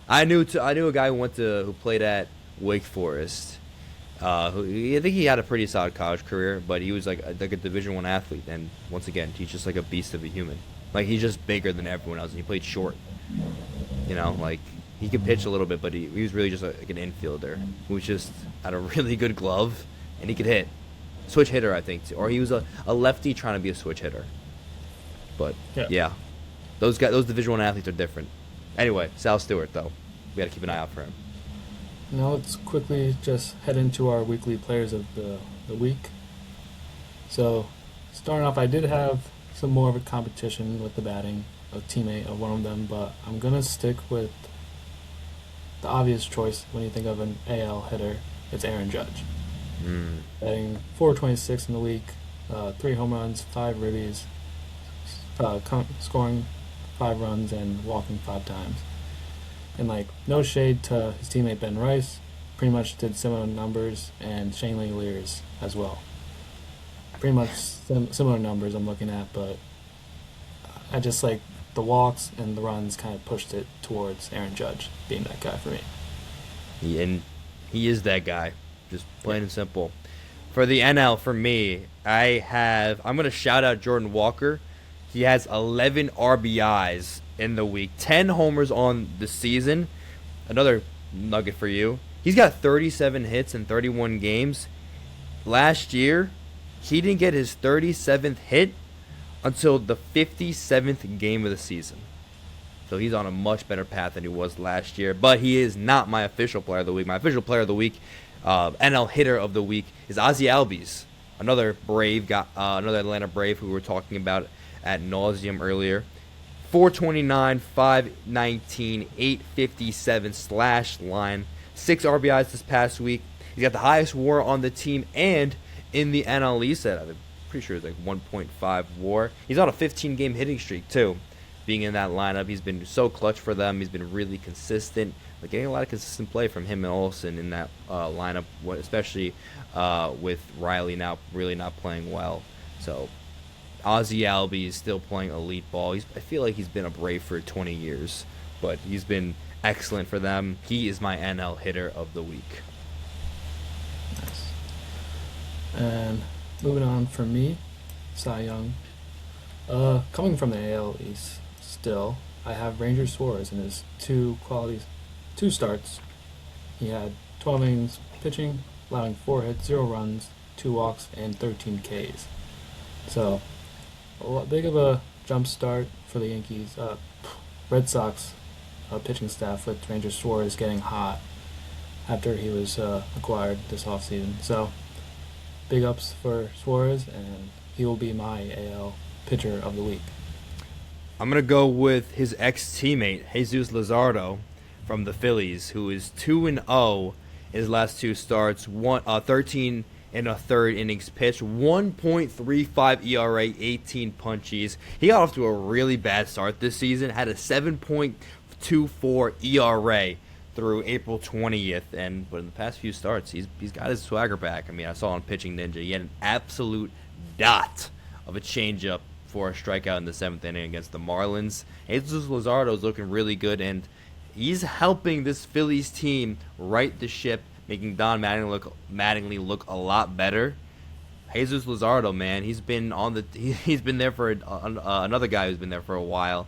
B: I knew a guy who played at Wake Forest. I think he had a pretty solid college career, but he was like a Division I athlete. And once again, he's just a beast of a human. He's just bigger than everyone else, and he played short. He could pitch a little bit, but he was really just an infielder who just had a really good glove, and he could hit. Switch hitter, I think, too. Or he was a lefty trying to be a switch hitter. But yeah, those Division I athletes are different. Anyway, Sal Stewart though, we got to keep an eye out for him.
A: Now let's quickly just head into our weekly players of the week. So, starting off, I did have some more of a competition with the batting, a teammate of one of them, but I'm going to stick with the obvious choice when you think of an AL hitter. It's Aaron Judge. Batting 426 in the week, 3 home runs, 5 ribbies, scoring 5 runs and walking 5 times. And no shade to his teammate Ben Rice, pretty much did similar numbers, and Shane Lears as well. Pretty much similar numbers I'm looking at, but I just like the walks and the runs kind of pushed it towards Aaron Judge being that guy for me.
B: And he is that guy, just
A: Yeah.
B: plain and simple. For the NL, for me, I'm gonna shout out Jordan Walker. He has 11 RBIs in the week, 10 homers on the season. Another nugget for you. He's got 37 hits in 31 games. Last year, he didn't get his 37th hit until the 57th game of the season. So he's on a much better path than he was last year. But he is not my official player of the week. My official player of the week, NL hitter of the week, is Ozzy Albies, another another Atlanta Brave who we were talking about at nauseum earlier. 429, 519, 857 slash line. 6 RBIs this past week. He's got the highest WAR on the team and in the NL East. I'm pretty sure it's like 1.5 WAR. He's on a 15-game hitting streak too. Being in that lineup, he's been so clutch for them. He's been really consistent. Like getting a lot of consistent play from him and Olsen in that lineup, especially with Riley now really not playing well. So Ozzy Albies is still playing elite ball. I feel like he's been a Brave for 20 years, but he's been excellent for them. He is my NL hitter of the week.
A: Nice. And moving on for me, Cy Young. Coming from the AL East still, I have Ranger Suarez in his two starts. He had 12 innings pitching, allowing 4 hits, 0 runs, 2 walks, and 13 Ks. So, a lot big of a jump start for the Yankees. Red Sox pitching staff with Ranger Suarez getting hot after he was acquired this offseason. So, big ups for Suarez, and he will be my AL pitcher of the week.
B: I'm going to go with his ex-teammate, Jesus Luzardo from the Phillies, who is 2-0 in his last 2 starts, 13 and a third innings pitched, 1.35 ERA, 18 punchies. He got off to a really bad start this season, had a 7.24 ERA through April 20th, but in the past few starts, he's got his swagger back. I mean, I saw on Pitching Ninja, he had an absolute dot of a changeup for a strikeout in the 7th inning against the Marlins. Jesus Luzardo is looking really good, and he's helping this Phillies team right the ship, making Don Mattingly look a lot better. Jesus Luzardo, man, he's been there for another guy who's been there for a while.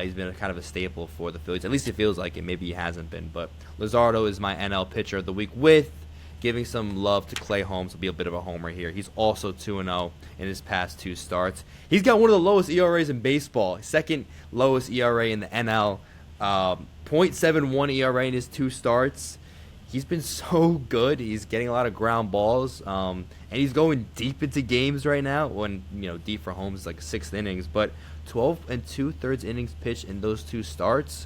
B: He's been kind of a staple for the Phillies. At least it feels like it. Maybe he hasn't been, but Luzardo is my NL pitcher of the week, with giving some love to Clay Holmes. Will be a bit of a homer here. He's also 2-0 in his past 2 starts. He's got one of the lowest ERAs in baseball, second lowest ERA in the NL, .71 ERA in his 2 starts. He's been so good. He's getting a lot of ground balls, and he's going deep into games right now. When deep for Holmes is like 6th innings, but 12 and 2/3 innings pitched in those 2 starts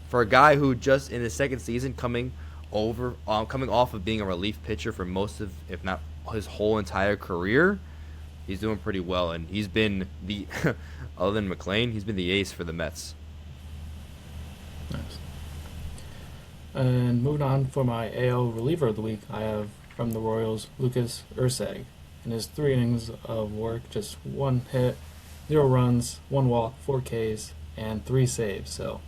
B: for a guy who just in his 2nd season coming off of being a relief pitcher for most of, if not his whole entire career. He's doing pretty well, and he's been the other than McClain, he's been the ace for the Mets.
A: Nice. And moving on for my AL reliever of the week, I have from the Royals Lucas Ursag. In his 3 innings of work, just 1 hit, 0 runs, 1 walk, 4 Ks, and 3 saves. So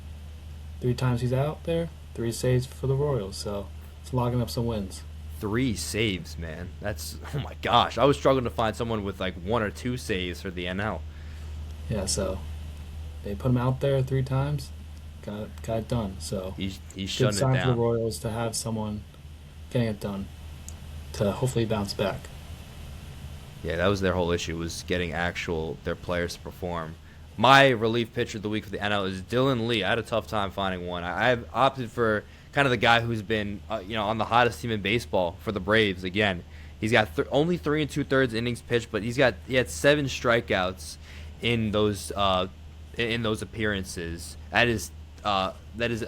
A: 3 times he's out there, 3 saves for the Royals. So it's logging up some wins.
B: 3 saves, man. That's, oh my gosh. I was struggling to find someone with like 1 or 2 saves for the NL.
A: Yeah, so they put him out there 3 times, got it done. So
B: He's
A: good
B: shutting it
A: sign for the
B: down.
A: Royals to have someone getting it done to hopefully bounce back.
B: Yeah, that was their whole issue, was getting their players to perform. My relief pitcher of the week for the NL is Dylan Lee. I had a tough time finding one. I've opted for kind of the guy who's been on the hottest team in baseball for the Braves again. He's got only 3 and 2/3 innings pitched, but he had 7 strikeouts in those appearances. That is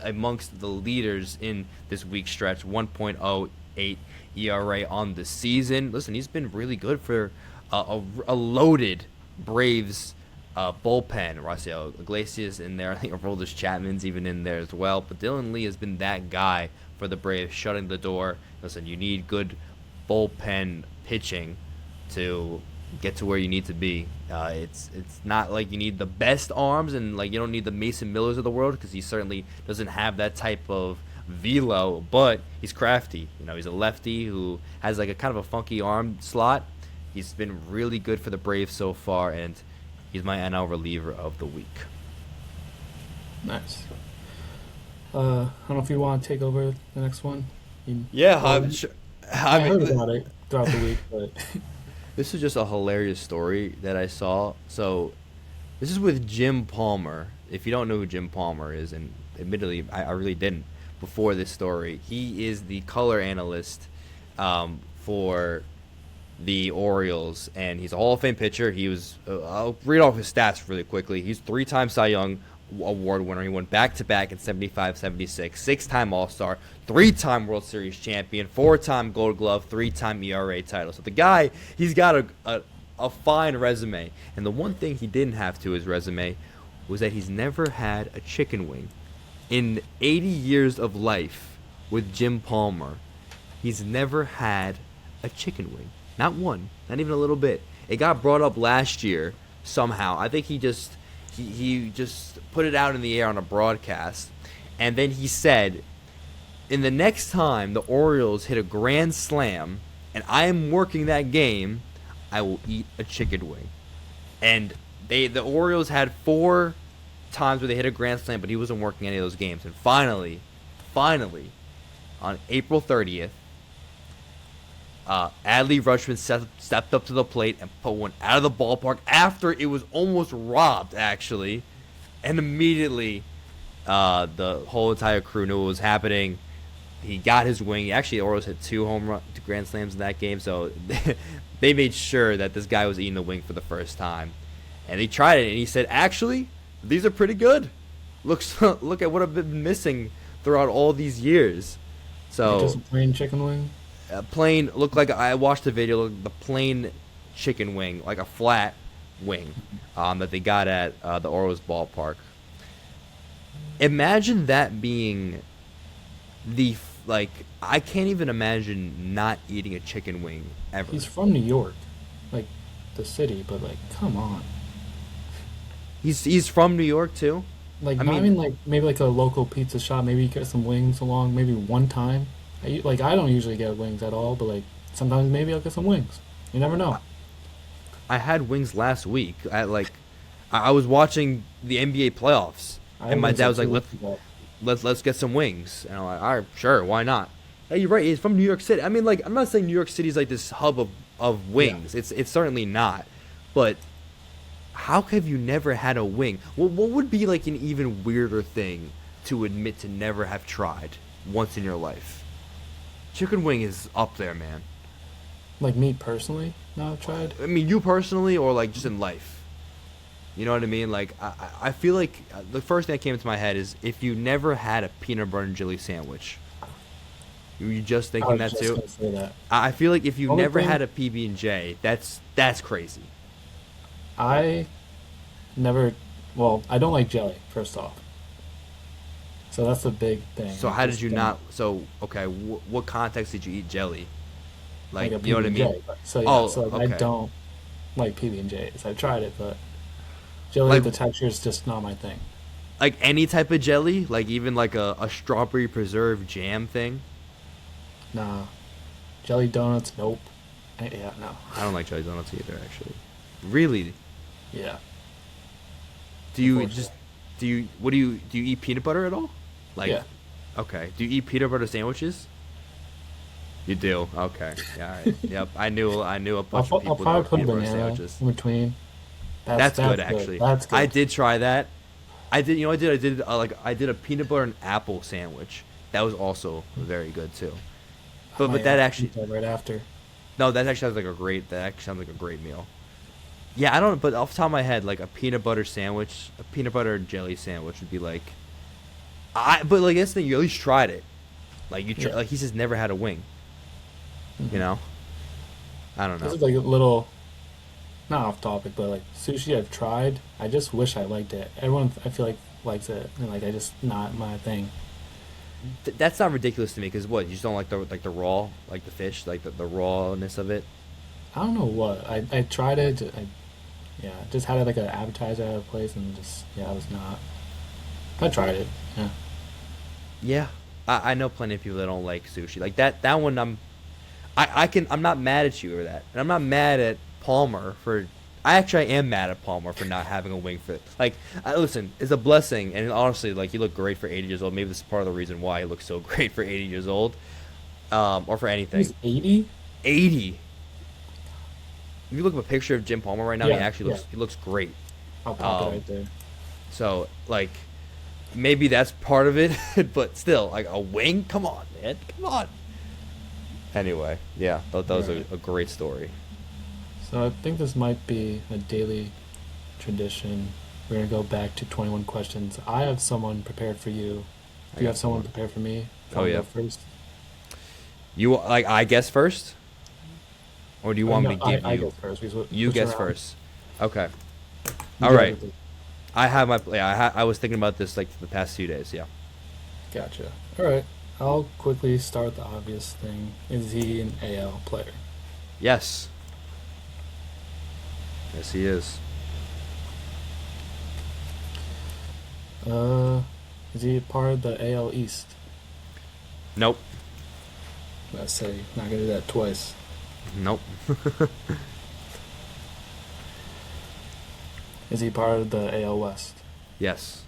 B: amongst the leaders in this week stretch. 1.08 ERA on the season. Listen, he's been really good for a loaded Braves bullpen. Raciel Iglesias in there. I think Aroldis Chapman's even in there as well. But Dylan Lee has been that guy for the Braves, shutting the door. Listen, you need good bullpen pitching to get to where you need to be. It's not like you need the best arms, and like you don't need the Mason Millers of the world, because he certainly doesn't have that type of velo. But he's crafty. He's a lefty who has like a kind of a funky arm slot. He's been really good for the Braves so far, and he's my NL reliever of the week.
A: Nice. I don't know if you want to take over the next one.
B: Yeah,
A: Well,
B: I'm sure.
A: I
B: I
A: heard
B: mean,
A: about it throughout the week, but
B: this is just a hilarious story that I saw. So, this is with Jim Palmer. If you don't know who Jim Palmer is, and admittedly, I really didn't before this story, he is the color analyst for the Orioles, and he's a Hall of Fame pitcher. He was, I'll read off his stats really quickly. He's 3-time Cy Young Award winner. He won back-to-back in 75, 76, 6-time All-Star, 3-time World Series champion, 4-time Gold Glove, 3-time ERA title. So the guy, he's got a fine resume. And the one thing he didn't have to his resume was that he's never had a chicken wing. In 80 years of life with Jim Palmer, he's never had a chicken wing. Not one, not even a little bit. It got brought up last year somehow. I think he just put it out in the air on a broadcast, and then he said, in the next time the Orioles hit a grand slam and I am working that game, I will eat a chicken wing. And the Orioles had 4 times where they hit a grand slam, but he wasn't working any of those games. And finally, on April 30th, Adley Rutschman stepped up to the plate and put one out of the ballpark after it was almost robbed, actually. And immediately, the whole entire crew knew what was happening. He got his wing. Actually, the Orioles hit 2 grand slams in that game, so they made sure that this guy was eating the wing for the first time. And he tried it, and he said, actually, these are pretty good. Look at what I've been missing throughout all these years. So
A: just a plain chicken wing.
B: Plain, looked like, I watched the video, the plain chicken wing, like a flat wing that they got at the Orioles ballpark. Imagine that being I can't even imagine not eating a chicken wing ever.
A: He's from New York, like the city, but like, come on.
B: He's from New York too?
A: Like,
B: I
A: not
B: mean,
A: even like maybe like a local pizza shop. Maybe you get some wings along. Maybe one time. I don't usually get wings at all, but like sometimes maybe I'll get some wings. You never know.
B: I had wings last week. I was watching the NBA playoffs,
A: I
B: and
A: had
B: my
A: wings
B: dad
A: like
B: was like,
A: 2 weeks ago.
B: let's get some wings. And I'm like, all right, sure, why not? Yeah, you're right. He's from New York City. I mean, like, I'm not saying New York City's like this hub of wings.
A: Yeah.
B: It's certainly not. But how have you never had a wing? What would be like an even weirder thing to admit to never have tried once in your life? Chicken wing is up there, man.
A: Like me personally, not tried.
B: I mean, you personally, or like just in life. You know what I mean? Like, I feel like the first thing that came into my head is if you never had a peanut butter and jelly sandwich. Were you just
A: I
B: thinking
A: was
B: that
A: just
B: too?
A: gonna say that.
B: I feel like if you
A: Only
B: never
A: thing-
B: had a PB and J, that's crazy.
A: I never. Well, I don't like jelly. First off, so that's the big thing.
B: So
A: I
B: how did
A: just
B: you
A: don't
B: not? So okay, what context did you eat jelly? Like,
A: like a
B: you know what I mean?
A: PB&J. So yeah,
B: Oh,
A: so like, I
B: okay.
A: don't like PB and J's. I've tried it, but jelly,
B: Like,
A: the texture is just not my thing.
B: like any type of jelly, like even like a strawberry preserved jam thing.
A: Nah, jelly donuts. Nope. Yeah, no.
B: I don't like jelly donuts either, actually. Really?
A: Yeah.
B: Do you
A: Unfortunately.
B: just do you eat peanut butter at all? Like,
A: Yeah.
B: okay. Do you eat peanut butter sandwiches? You do. Okay. Yeah. All right. Yep. I knew a
A: I'll,
B: bunch of
A: I'll
B: people
A: probably
B: that
A: put
B: were
A: a
B: peanut butter
A: banana
B: sandwiches.
A: in between.
B: That's good, actually.
A: That's good.
B: I did try that. I did. You know, I did a peanut butter and apple sandwich. That was also very good too.
A: I
B: But
A: might
B: that
A: have
B: actually
A: to eat that right after.
B: no, that actually sounds like a great. That actually sounds like a great meal. Yeah, I don't. But off the top of my head, like a peanut butter sandwich, a peanut butter and jelly sandwich would be like. But like that's the thing. You at least tried it. Like
A: Yeah.
B: like he just never had a wing.
A: Mhm.
B: You know. I don't
A: This
B: know.
A: is like a little, not off topic, but like sushi I've tried. I just wish I liked it. Everyone I feel like likes it, and like I just not my thing.
B: That's not ridiculous to me because what you just don't like the raw like the fish like the rawness of it.
A: I don't know what. I tried it. Yeah, just had it like an appetizer at a place, and just yeah, I was not. I tried it. Yeah.
B: Yeah, I know plenty of people that don't like sushi. Like that one, I'm not mad at you for that, and I'm not mad at Palmer for. I actually am mad at Palmer for not having a wing for it. Like, listen, it's a blessing, and honestly, like, you look great for 80 years old. Maybe this is part of the reason why he looks so great for 80 years old, or for anything.
A: He's 80.
B: 80. If you look at a picture of Jim Palmer right now,
A: Yeah, yeah.
B: he looks great.
A: I'll pop it
B: Um,
A: right there.
B: so like maybe that's part of it, but still, like a wing. Come on, man, come on. Anyway, yeah, that was
A: Right.
B: a great story.
A: So I think this might be a daily tradition. We're gonna go back to 21 questions. I have someone prepared for you.
B: I
A: Do you
B: got
A: have someone
B: someone.
A: prepared for me? If I
B: Oh
A: want to
B: yeah,
A: go first?
B: you like I guess first, or do you want me
A: No,
B: to give
A: I
B: you?
A: guess first. We
B: You
A: switch
B: guess
A: around.
B: first. Okay.
A: You
B: All
A: go
B: right.
A: with it.
B: I have my. Yeah, I was thinking about this like the past 2 days. Yeah.
A: Gotcha. All right. I'll quickly start with the obvious thing. Is he an AL player?
B: Yes. Yes, he is.
A: Uh, is he part of the AL East?
B: Nope.
A: Let's say not gonna do that twice.
B: Nope.
A: Is he part of the AL West?
B: Yes.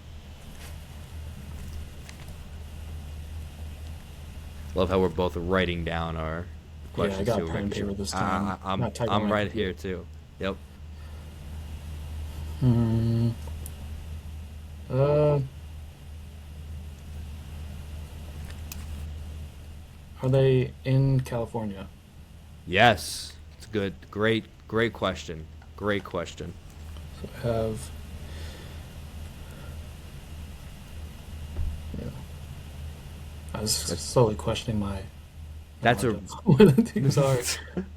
B: Love how we're both writing down our
A: Yeah, I
B: questions
A: got
B: too.
A: pen and
B: Making
A: paper
B: sure.
A: this time. Not typing on
B: I'm
A: my
B: right
A: computer.
B: here too. Yep.
A: Hmm. Uh, are they in California?
B: Yes. It's good. Great question. Great question.
A: So I have. Yeah, I was
B: That's
A: slowly questioning my
B: that's
A: knowledge
B: a
A: of what the teams are,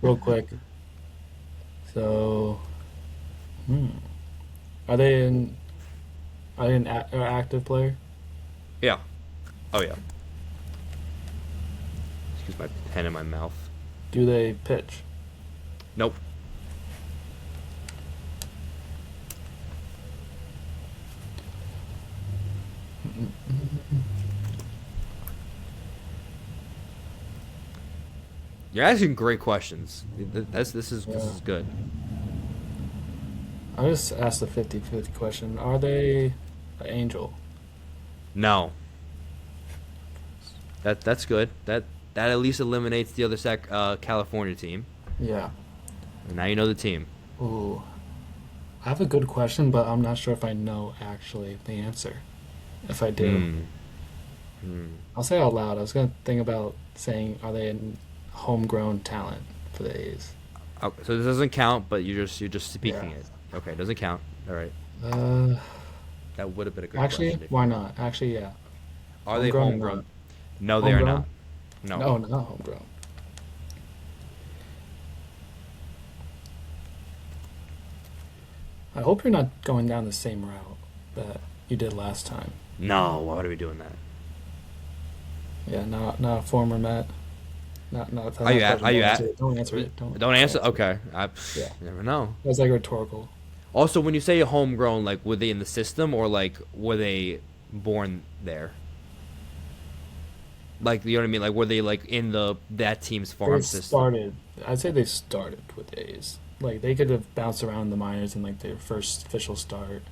A: real quick. So, hmm. Are they in? Are they an active player?
B: yeah. Oh yeah. Excuse my pen in my mouth.
A: Do they pitch?
B: Nope. You're asking great questions. This
A: Yeah.
B: is good.
A: I just asked the 50-50 question. Are they an angel?
B: No. That's good. That at least eliminates the other California team.
A: Yeah.
B: And now you know the team.
A: Ooh. I have a good question, but I'm not sure if I know actually the answer. If I do,
B: Hmm. Hmm.
A: I'll say it out loud. I was gonna think about saying, are they a homegrown talent for the A's?
B: Okay, so this doesn't count, but you're just
A: Yeah.
B: speaking it. Okay, it doesn't count. All right.
A: Uh,
B: That would have been a good
A: actually,
B: question if you
A: why
B: knew.
A: not? Actually, yeah.
B: Are they
A: Homegrown or not?
B: homegrown? No, they are
A: Homegrown?
B: not. No.
A: No, not homegrown. I hope you're not going down the same route that you did last time.
B: No, why would we be doing that?
A: Yeah, not a former Met. Not that
B: Are you
A: last
B: at?
A: question.
B: Are you
A: Don't answer
B: at?
A: it. Don't answer it.
B: Don't answer.
A: Don't answer it.
B: Okay,
A: Yeah,
B: you never know.
A: that's like rhetorical.
B: Also, when you say homegrown, like were they in the system or like were they born there? Like you know what I mean? Like were they like in the that team's
A: They
B: farm system?
A: started. I'd say they started with A's. Like they could have bounced around in the minors in like their first official start,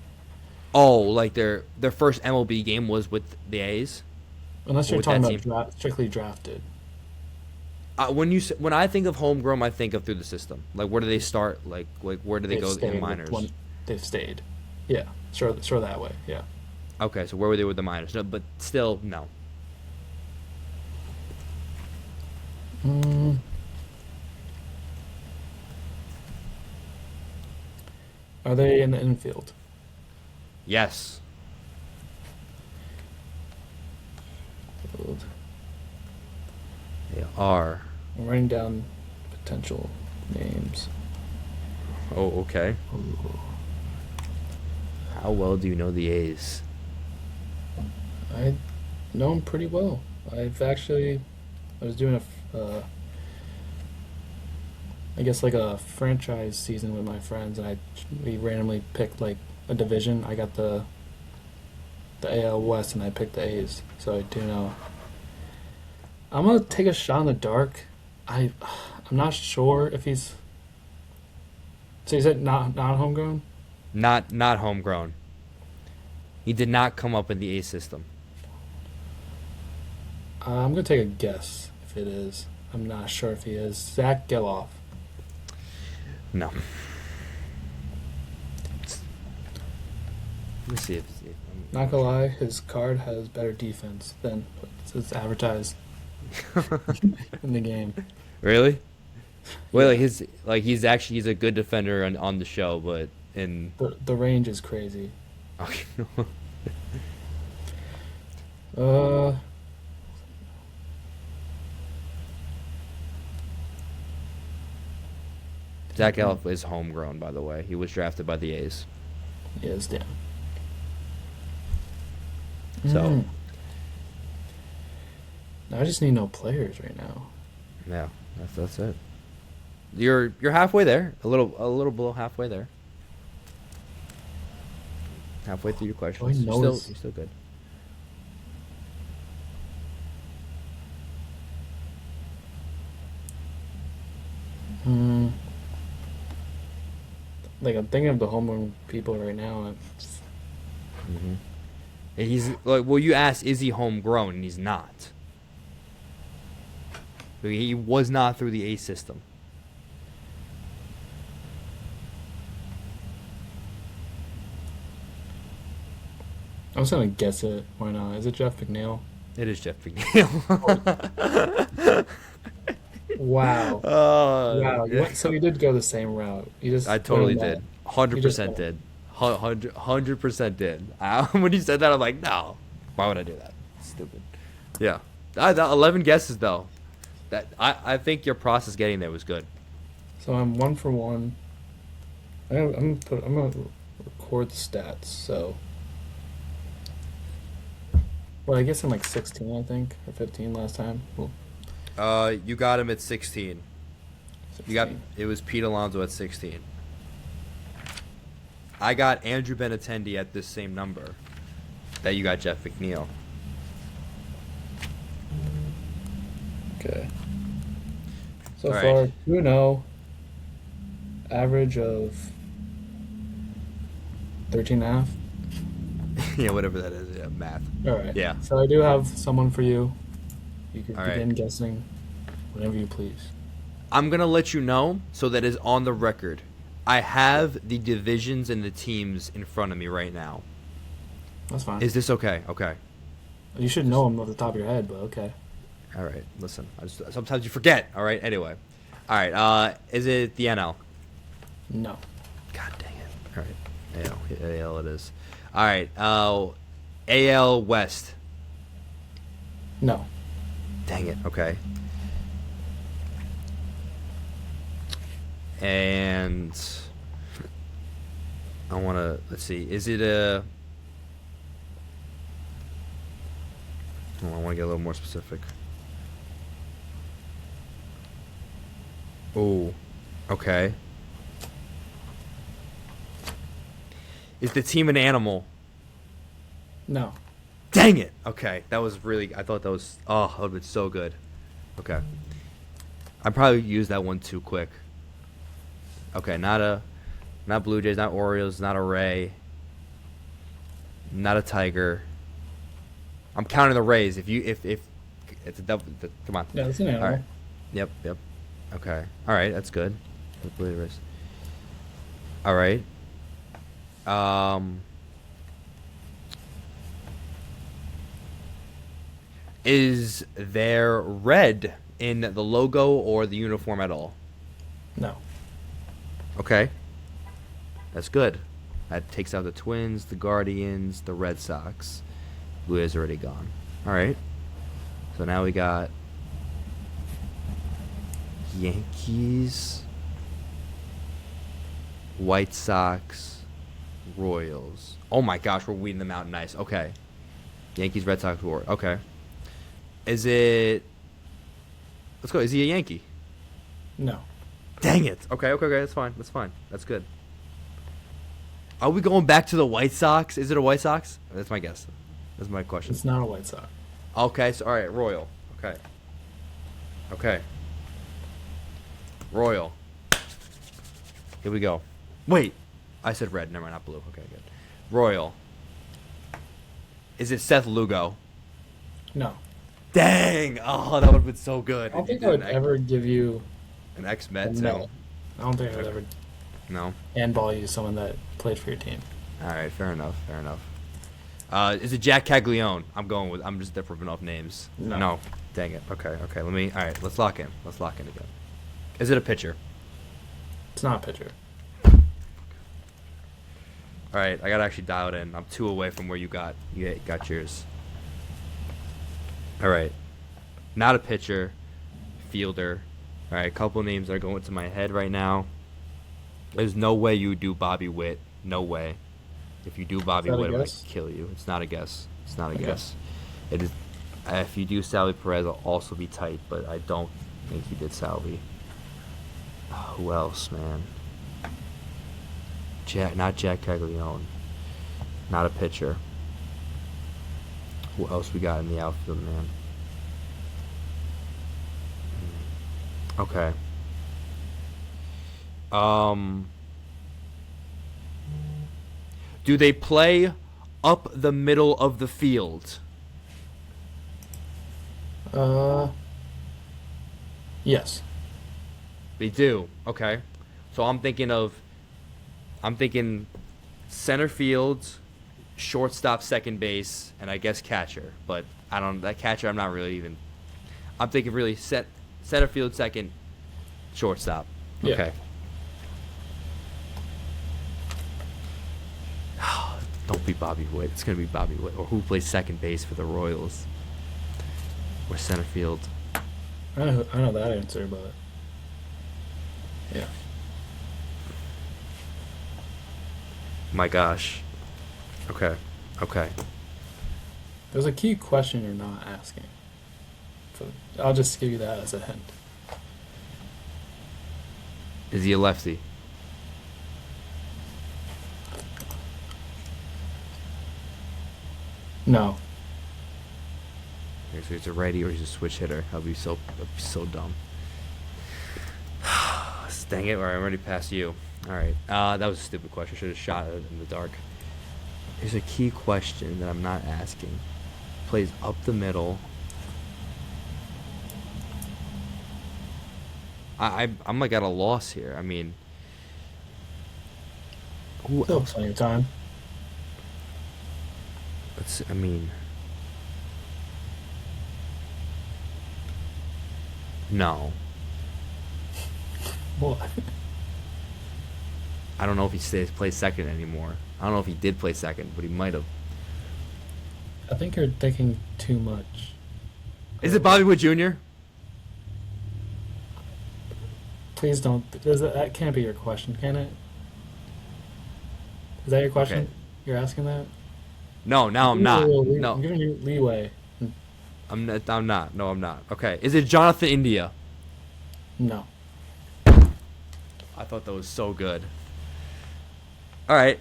B: Oh, like their first MLB game was with the A's
A: unless
B: or
A: you're
B: with
A: talking
B: that
A: about
B: team.
A: strictly drafted.
B: When I think of homegrown, I think of through the system. Like where do they start? Like where do they
A: They've
B: go in
A: stayed with one.
B: minors?
A: They've stayed. Yeah, sure that way. Yeah.
B: Okay, so where were they with the minors? No, but still no.
A: Mm, are they in the infield?
B: Yes.
A: Field.
B: They are.
A: I'm writing down potential names.
B: Oh, okay.
A: Ooh.
B: How well do you know the A's?
A: I know them pretty well. I was doing I guess like a franchise season with my friends, and we randomly picked like a division. I got the AL West, and I picked the A's, so I do know. I'm gonna take a shot in the dark. I I'm not sure if he's. So you said not homegrown.
B: Not homegrown. He did not come up in the A system.
A: I'm gonna take a guess if it is. I'm not sure if he is. Zach Geloff.
B: No. Let me see if
A: Not gonna lie, his card has better defense than it's advertised in the game.
B: really. Well,
A: Yeah,
B: he's a good defender on the show, but in
A: the range is crazy.
B: okay.
A: Uh,
B: Zach Elf is homegrown, by the way. He was drafted by the A's.
A: yes, damn.
B: So
A: Mm. I just need no players right now.
B: yeah, that's it. You're halfway there. A little below halfway there. Halfway through your
A: Oh, I
B: questions.
A: know this.
B: You're still good.
A: Mm, like I'm thinking of the homegrown people right now.
B: hmm And he's like, well, you asked, is he homegrown? And he's not. He was not through the A system.
A: I'm just gonna guess it. Why not? Is it Jeff McNeil?
B: It is Jeff McNeil.
A: Wow. Wow.
B: Yeah.
A: So you did go the same route. You
B: I
A: just
B: totally
A: learned
B: did.
A: that. You just
B: 100% did. 100% did. When you said that, I'm like, no. Why would I do that? Stupid. Yeah. That 11 guesses, though. I think your process getting there was good.
A: So I'm 1 for 1. I'm gonna record the stats. So, well, I guess I'm like 16, I think, or 15 last time. Well,
B: You got him at 16.
A: sixteen.
B: It was Pete Alonso at 16. I got Andrew Benintendi at this same number that you got Jeff McNeil.
A: Okay. So
B: All right.
A: far, 2-0. Average of 13 and a half.
B: Yeah, whatever that is. Yeah, math.
A: All right.
B: Yeah.
A: So I do have someone for you. You can
B: All right.
A: begin guessing whenever you please.
B: I'm going to let you know so that is on the record. I have the divisions and the teams in front of me right now.
A: That's fine.
B: Is this okay? Okay.
A: You should know them off the top of your head, but okay.
B: All right. Listen, sometimes you forget. All right. Anyway. All right. Is it the NL?
A: No.
B: God dang it. All right. AL it is. All right. AL West.
A: No.
B: Dang it. Okay. And I want to, let's see. Is it a, oh, I want to get a little more specific. Oh, okay. Is the team an animal?
A: No.
B: Dang it. Okay. That was really, I thought that was, oh, that would have been so good. Okay. I probably used that one too quick. Okay, not Blue Jays, not Orioles, not a Ray, not a Tiger. I'm counting the Rays. If it's a double, come on.
A: Yeah, it's an
B: All
A: animal.
B: right. Yep. Okay. All right, that's good. Blue Jays, Rays. All right. Is there red in the logo or the uniform at all?
A: No.
B: Okay. That's good. That takes out the Twins, the Guardians, the Red Sox. Blue Jays already gone. All right. So now we got Yankees, White Sox, Royals. Oh my gosh, we're weeding them out nice. Okay. Yankees, Red Sox, Royals. Okay. Is it? Let's go. Is he a Yankee?
A: No.
B: Dang it. Okay. That's fine. That's fine. That's good. Are we going back to the White Sox? Is it a White Sox? That's my guess. That's my question.
A: It's not a White Sox.
B: Okay. So all right, Royal. Okay. Okay. Royal. Here we go. Wait. I said red. Never mind. Not blue. Okay. Good. Royal. Is it Seth Lugo?
A: No.
B: Dang! Oh, that would have been so good.
A: I don't
B: if you
A: think
B: did
A: I would ever give you
B: an X
A: a
B: Met
A: no.
B: too.
A: I don't think I would ever
B: No.
A: handball you someone that played for your team.
B: All right, fair enough. Fair enough. Is it Jack Caglione? I'm just different enough names.
A: No.
B: No. Dang it. Okay. Let me. All right. Let's lock in. Let's lock in again. Is it a pitcher?
A: It's not a pitcher.
B: All right. I gotta actually dial it in. I'm 2 away from where you got yours. All right. Not a pitcher. Fielder. All right. A couple names are going to my head right now. There's no way you would do Bobby Witt. No way. If you do Bobby
A: Is that a
B: Witt, I'm gonna
A: guess?
B: kill you. It's not a guess. It's not a
A: Okay.
B: guess. It is. If you do Salvi Perez, I'll also be tight, but I don't think you did Salvi. Who else, man? Not Jack Caglione. Not a pitcher. Who else we got in the outfield, man? Okay. Do they play up the middle of the field?
A: Yes.
B: They do. Okay. So I'm thinking center field, shortstop, second base, and I guess catcher. But that catcher I'm not really even. I'm thinking really center field, second, shortstop.
A: Yeah.
B: Okay. Don't be Bobby Witt. It's gonna be Bobby Witt. Or who plays second base for the Royals? Or center field.
A: I know that answer, but yeah.
B: My gosh. Okay.
A: There's a key question you're not asking. I'll just give you that as a hint.
B: Is he a lefty?
A: No.
B: Okay, so he's a righty or he's a switch hitter. That'd be so dumb. Dang it! All right, I'm already past you. All right, that was a stupid question. Should have shot it in the dark. There's a key question that I'm not asking. Plays up the middle. I'm like at a loss here. I mean, who
A: Still
B: else?
A: plenty of time.
B: I mean, no.
A: What?
B: I don't know if he plays second anymore. I don't know if he did play second, but he might have.
A: I think you're thinking too much.
B: Is it Bobby Wood Jr.?
A: Please don't. That can't be your question, can it? Is that your question?
B: Okay.
A: You're asking that?
B: No, now I'm
A: Giving you a
B: not.
A: little I'm
B: No,
A: giving you leeway.
B: I'm not. I'm not. No, I'm not. Okay. Is it Jonathan India?
A: No.
B: I thought that was so good. All right.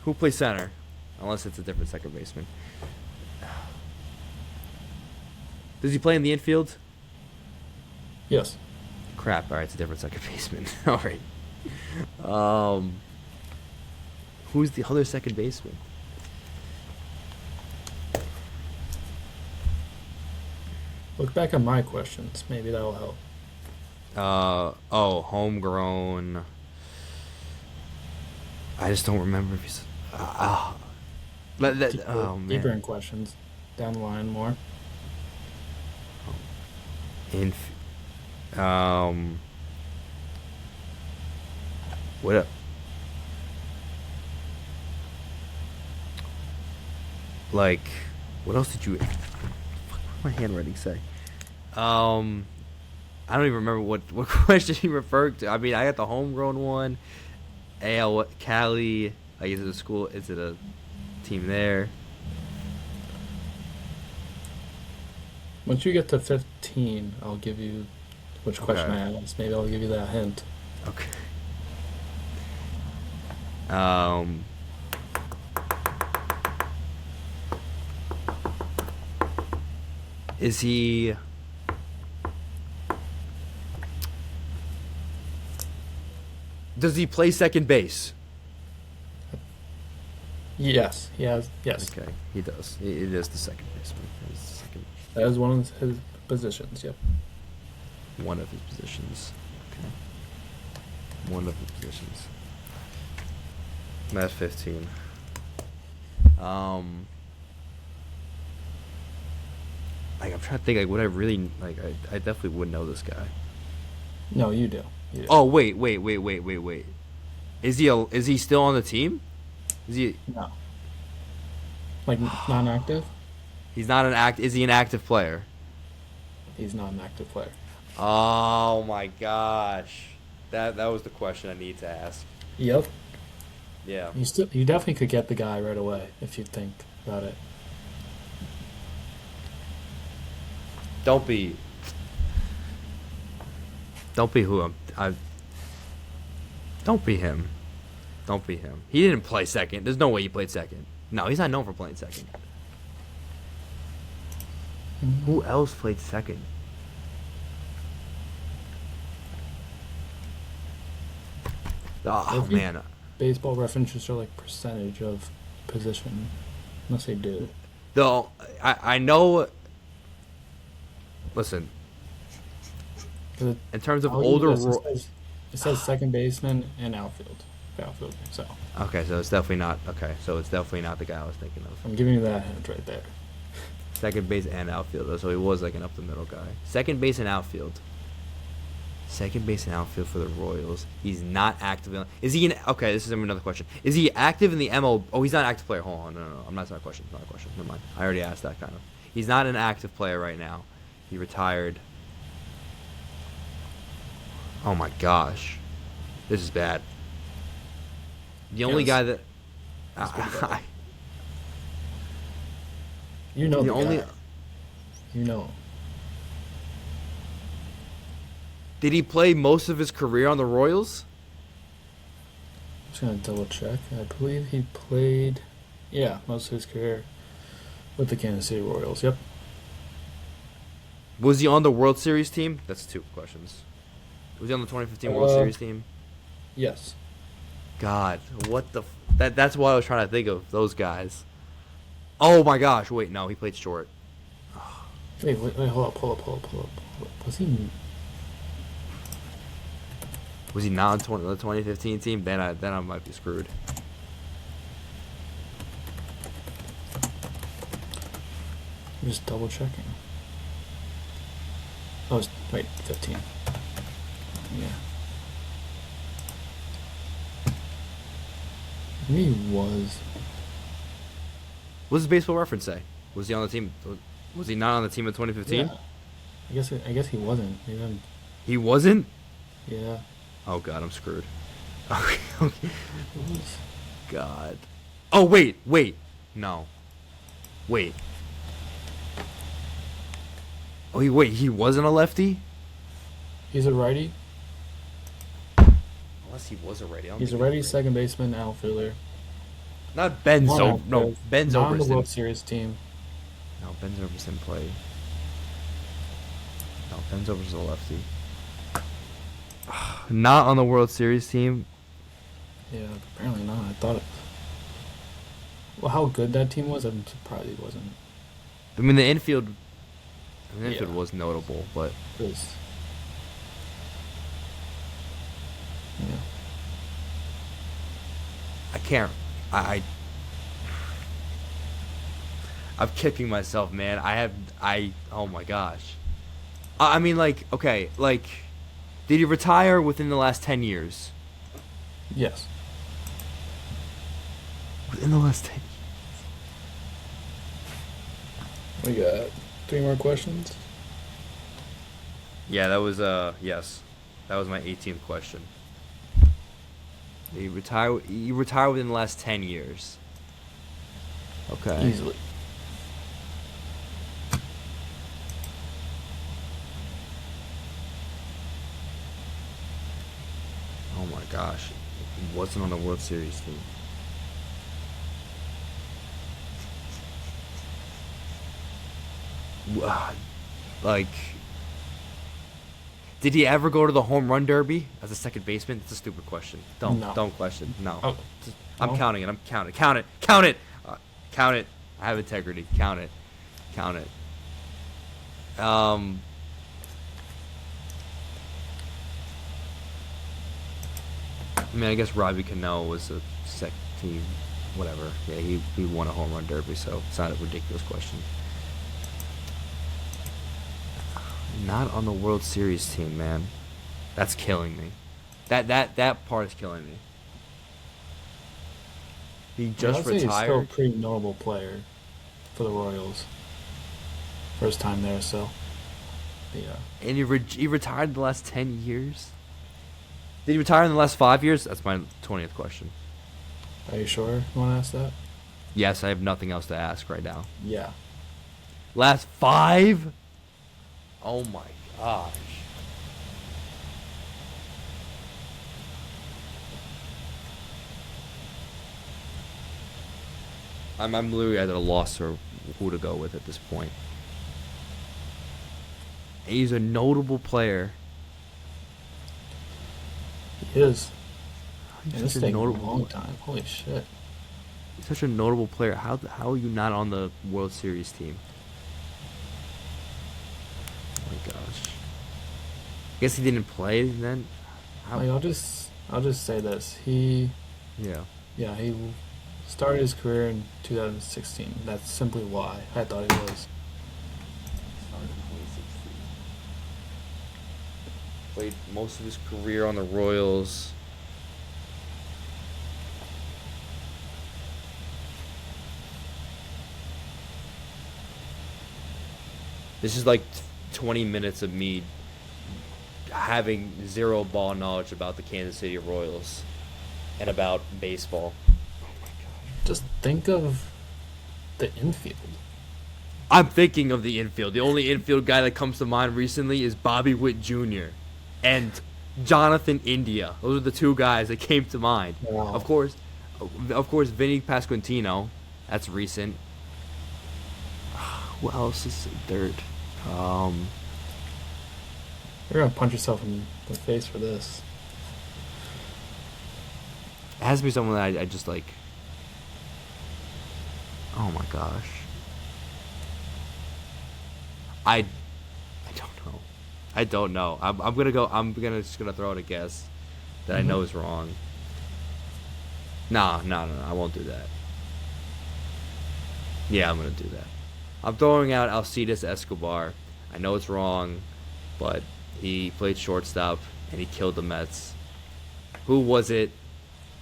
B: Who plays center? Unless it's a different second baseman. Does he play in the infield?
A: Yes.
B: Crap. All right, it's a different second baseman. All right. Who's the other second baseman?
A: Look back at my questions. Maybe that'll help.
B: Homegrown. I just don't remember if he's. Oh
A: Deeper
B: man.
A: in questions. Down the line more.
B: What up? Like, what else did you? Fuck, what did my handwriting say? I don't even remember what question he referred to. I mean, I got the homegrown one. AL Cali. Like, is it a school? Is it a team there?
A: Once you get to 15, I'll give you which question
B: Okay.
A: I asked. Maybe I'll give you that hint.
B: Okay. Um, is he? Does he play second base?
A: Yes, he has. Yes,
B: Okay, he does. It is the second baseman. It's the second,
A: that is one of his positions. Yep.
B: one of his positions. Okay. One of his positions. That's 15. Um, I'm trying to think. Like, would I really like? I definitely would know this guy.
A: No, you do. You do.
B: Oh wait. Is he still on the team? Is he?
A: No, like non-active.
B: He's not an act. Is he an active player?
A: He's not an active player.
B: Oh my gosh, that was the question I need to ask.
A: Yep.
B: Yeah.
A: You definitely could get the guy right away if you think about it.
B: Don't be. Don't be who I. Don't be him. Don't be him. He didn't play second. There's no way he played second. No, he's not known for playing second. Who else played second? Oh
A: Every
B: man.
A: baseball references are like percentage of position, unless they do.
B: Though I know. Listen,
A: 'Cause
B: in terms of
A: I'll give you
B: older.
A: this. It says second baseman and outfield. So
B: Okay, so it's definitely not. Okay, so it's definitely not the guy I was thinking of.
A: I'm giving you that hint right there.
B: Second base and outfield. So he was like an up the middle guy. Second base and outfield. Second base and outfield for the Royals. He's not active. Is he in? Okay, this is another question. Is he active in the ML? Oh, he's not an active player. Hold on, no. I'm not. It's not a question. It's not a question. Never mind. I already asked that kind of. He's not an active player right now. He retired. Oh my gosh, this is bad. The only
A: Yes.
B: guy that.
A: It's pretty bad. You know
B: the
A: the
B: only.
A: guy. You know him.
B: Did he play most of his career on the Royals?
A: I'm just gonna double check. I believe he played, yeah, most of his career with the Kansas City Royals. Yep.
B: Was he on the World Series team? That's two questions. Was he on the 2015 World Series team?
A: Yes.
B: God, what the? That's what I was trying to think of. Those guys. Oh my gosh! Wait, no, he played short.
A: Wait, hold up, pull up. Was he?
B: Was he not on the 2015 team? Then I might be screwed.
A: I'm just double checking. Oh, wait, 15. Yeah. Maybe he was.
B: What does Baseball Reference say? Was he on the team? Was he not on the team in 2015?
A: Yeah. I guess he wasn't. Even.
B: He wasn't.
A: Yeah.
B: Oh God, I'm screwed. Okay.
A: He was.
B: God. Oh wait. No. Wait. Oh, he wasn't a lefty?
A: He's a righty.
B: Unless he was a righty. I don't
A: He's a
B: think he
A: righty
B: was
A: second baseman, outfielder.
B: Not Ben
A: Not
B: Zobrist. No,
A: active,
B: Ben
A: not on the
B: Zobrist
A: World
B: didn't.
A: Series team.
B: No, Ben Zobrist didn't play. No, Ben Zobrist is a lefty. Not on the World Series team.
A: Yeah, apparently not. I thought it. Well, how good that team was, I'm surprised he wasn't.
B: I mean, the infield. The infield
A: Yeah.
B: was notable, but
A: It was. Yeah.
B: I can't. I'm kicking myself, man. Oh my gosh. I mean, like, okay, like, did he retire within the last 10 years?
A: Yes.
B: Within the last 10
A: We got 3 more questions.
B: Yeah, that was, yes. That was my 18th question. He retired within the last 10 years. Okay.
A: Easily.
B: gosh, he wasn't on the World Series team. Like, did he ever go to the home run derby as a second baseman? It's a stupid question.
A: No.
B: Don't question. No.
A: Oh,
B: I'm
A: no?
B: counting it. I'm counting. Count it. Count it. Count it. I have integrity. Count it. Count it. I mean, I guess Robbie Cano was a sec team, whatever. Yeah, he won a home run derby, so it's not a ridiculous question. Not on the World Series team, man. That's killing me. That part is killing me. He
A: Yeah,
B: just
A: I'd say he's still a
B: retired.
A: pretty notable player for the Royals. First time there, so yeah.
B: And he retired in the last 10 years? Did he retire in the last 5 years? That's my 20th question.
A: Are you sure you want to ask that?
B: Yes, I have nothing else to ask right now.
A: Yeah.
B: Last 5? Oh my gosh. I'm literally at a loss for who to go with at this point. He's a notable player.
A: He is.
B: He's
A: And this
B: such a
A: taking a
B: notable
A: long time. Holy shit.
B: He's such a notable player. How are you not on the World Series team? Oh my gosh. I guess he didn't play then. How?
A: Like, I'll just say this. He
B: Yeah.
A: started his career in 2016. That's simply why I thought he was.
B: Played most of his career on the Royals. This is like 20 minutes of me having zero ball knowledge about the Kansas City Royals and about baseball.
A: Just think of the infield.
B: I'm thinking of the infield. The only infield guy that comes to mind recently is Bobby Witt Jr. and Jonathan India. Those are the two guys that came to mind.
A: Wow.
B: Of course, Vinny Pasquantino. That's recent. Who else is third?
A: You're gonna punch yourself in the face for this.
B: It has to be someone that I just like. Oh my gosh. I don't know. I don't know. I'm gonna go. Just gonna throw out a guess that I know is wrong. No. I won't do that. Yeah, I'm gonna do that. I'm throwing out Alcides Escobar. I know it's wrong, but he played shortstop and he killed the Mets. Who was it?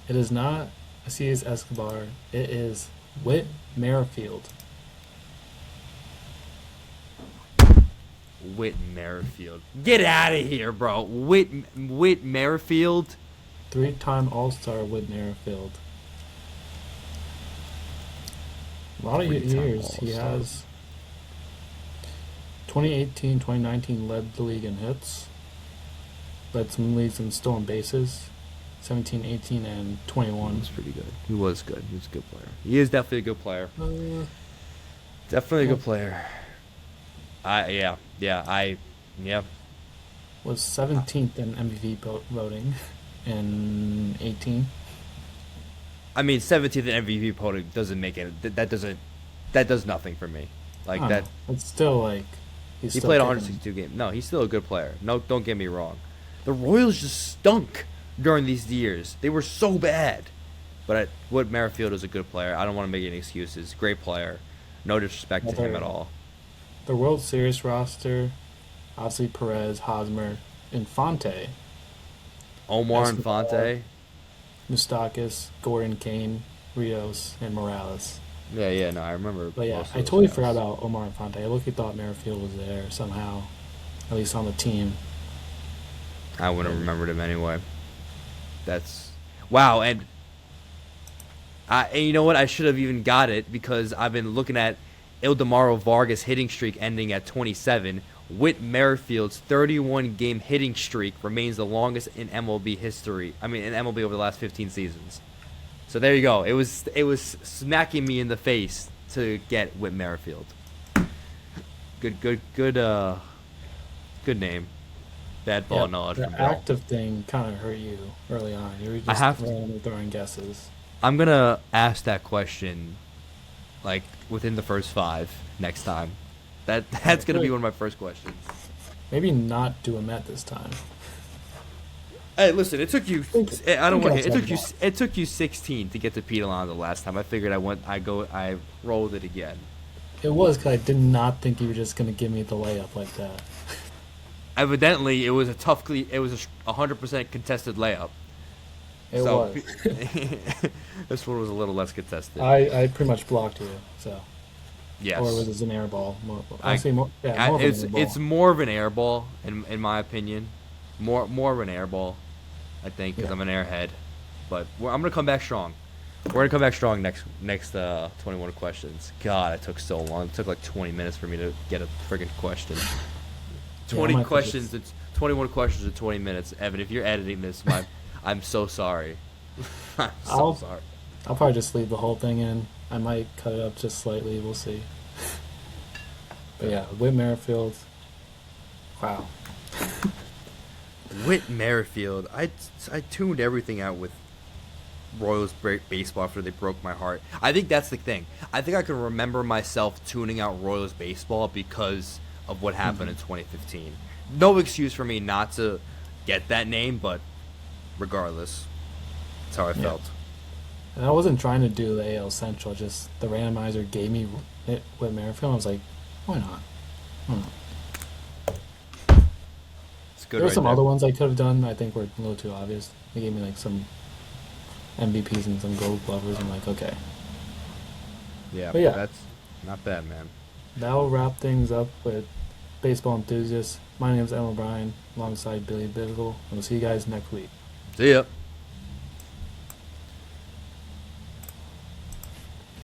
A: It is not Alcides Escobar. It is Whit Merrifield.
B: Whit Merrifield. Get out of here, bro. Whit Merrifield.
A: 3-time All-Star Whit Merrifield. A lot of
B: 3-time
A: years he
B: All-Star.
A: has. 2018, 2019 led the league in hits. Led some leagues in stolen bases. 17, 18, and
B: He
A: 21.
B: was pretty good. He was good. He was a good player. He is definitely a good player.
A: Uh,
B: Definitely a
A: yeah.
B: good player. Yeah.
A: Was 17th in MVP voting in 18.
B: I mean, 17th in MVP voting doesn't make it. That does nothing for me. Like
A: I don't
B: that.
A: know. It's still like he's
B: He
A: still
B: played
A: kicking.
B: 162 games. No, he's still a good player. No, don't get me wrong. The Royals just stunk during these years. They were so bad. But Whit Merrifield is a good player. I don't want to make any excuses. Great player. No disrespect to him at all.
A: The World Series roster, obviously Perez, Hosmer, Infante,
B: Omar
A: Escobar.
B: Infante.
A: Moustakis, Gordon, Kane, Rios, and Morales.
B: Yeah, no, I remember.
A: But yeah,
B: most of
A: I
B: those
A: totally
B: guys.
A: forgot about Omar Infante. I looked, thought Merrifield was there somehow, at least on the team.
B: I wouldn't have remembered him anyway. That's wow, and you know what? I should have even got it because I've been looking at Ildemaro Vargas hitting streak ending at 27. Whit Merrifield's 31 game hitting streak remains the longest in MLB history. I mean, in MLB over the last 15 seasons. So there you go. It was smacking me in the face to get Whit Merrifield. Good name. Bad ball
A: Yeah,
B: knowledge
A: the
B: from Bill.
A: active thing kind of hurt you early on. You were
B: I
A: just
B: have to,
A: randomly throwing guesses.
B: I'm gonna ask that question like within the first 5 next time. That's gonna be one of my first questions.
A: Maybe not do a Met this time.
B: Hey, listen, it took you. I don't want to. It took you.
A: Outside
B: It took you 16 to get to Pete Alonso last time. I figured I rolled it again.
A: It was because I did not think you were just going to give me the layup like that.
B: Evidently, it was a tough. It was a 100% contested layup.
A: It
B: So
A: was.
B: this one was a little less contested.
A: I pretty much blocked you, so.
B: Yes.
A: Or was it an air ball? More,
B: I-
A: honestly, more, yeah, more of an air ball.
B: It's more of an air ball in my opinion. More of an air ball, I think, because
A: Yeah.
B: I'm an airhead. But I'm gonna come back strong. We're gonna come back strong next 21 questions. God, it took so long. It took like 20 minutes for me to get a friggin' question.
A: Yeah, I
B: 20
A: might
B: questions. It's 21 questions in 20 minutes. Evan, if you're editing this, I'm so sorry. I'm so
A: I'll-
B: sorry.
A: I'll probably just leave the whole thing in. I might cut it up just slightly. We'll see. But yeah, Whit Merrifield. Wow.
B: Whit Merrifield. I tuned everything out with Royals baseball after they broke my heart. I think that's the thing. I think I can remember myself tuning out Royals baseball because of what happened in 2015. No excuse for me not to get that name, but regardless, that's how I
A: Yeah.
B: felt.
A: And I wasn't trying to do the AL Central. Just the randomizer gave me it with Merrifield. I was like, why not?
B: It's good
A: There were
B: right
A: some
B: there.
A: other ones I could have done. I think were a little too obvious. They gave me like some MVPs and some Gold Glovers. I'm like, okay.
B: Yeah,
A: But yeah.
B: that's not bad, man.
A: That'll wrap things up with Baseball Enthusiasts. My name is Emma O'Brien, alongside Billy Biddle. And we'll see you guys next week.
B: See ya.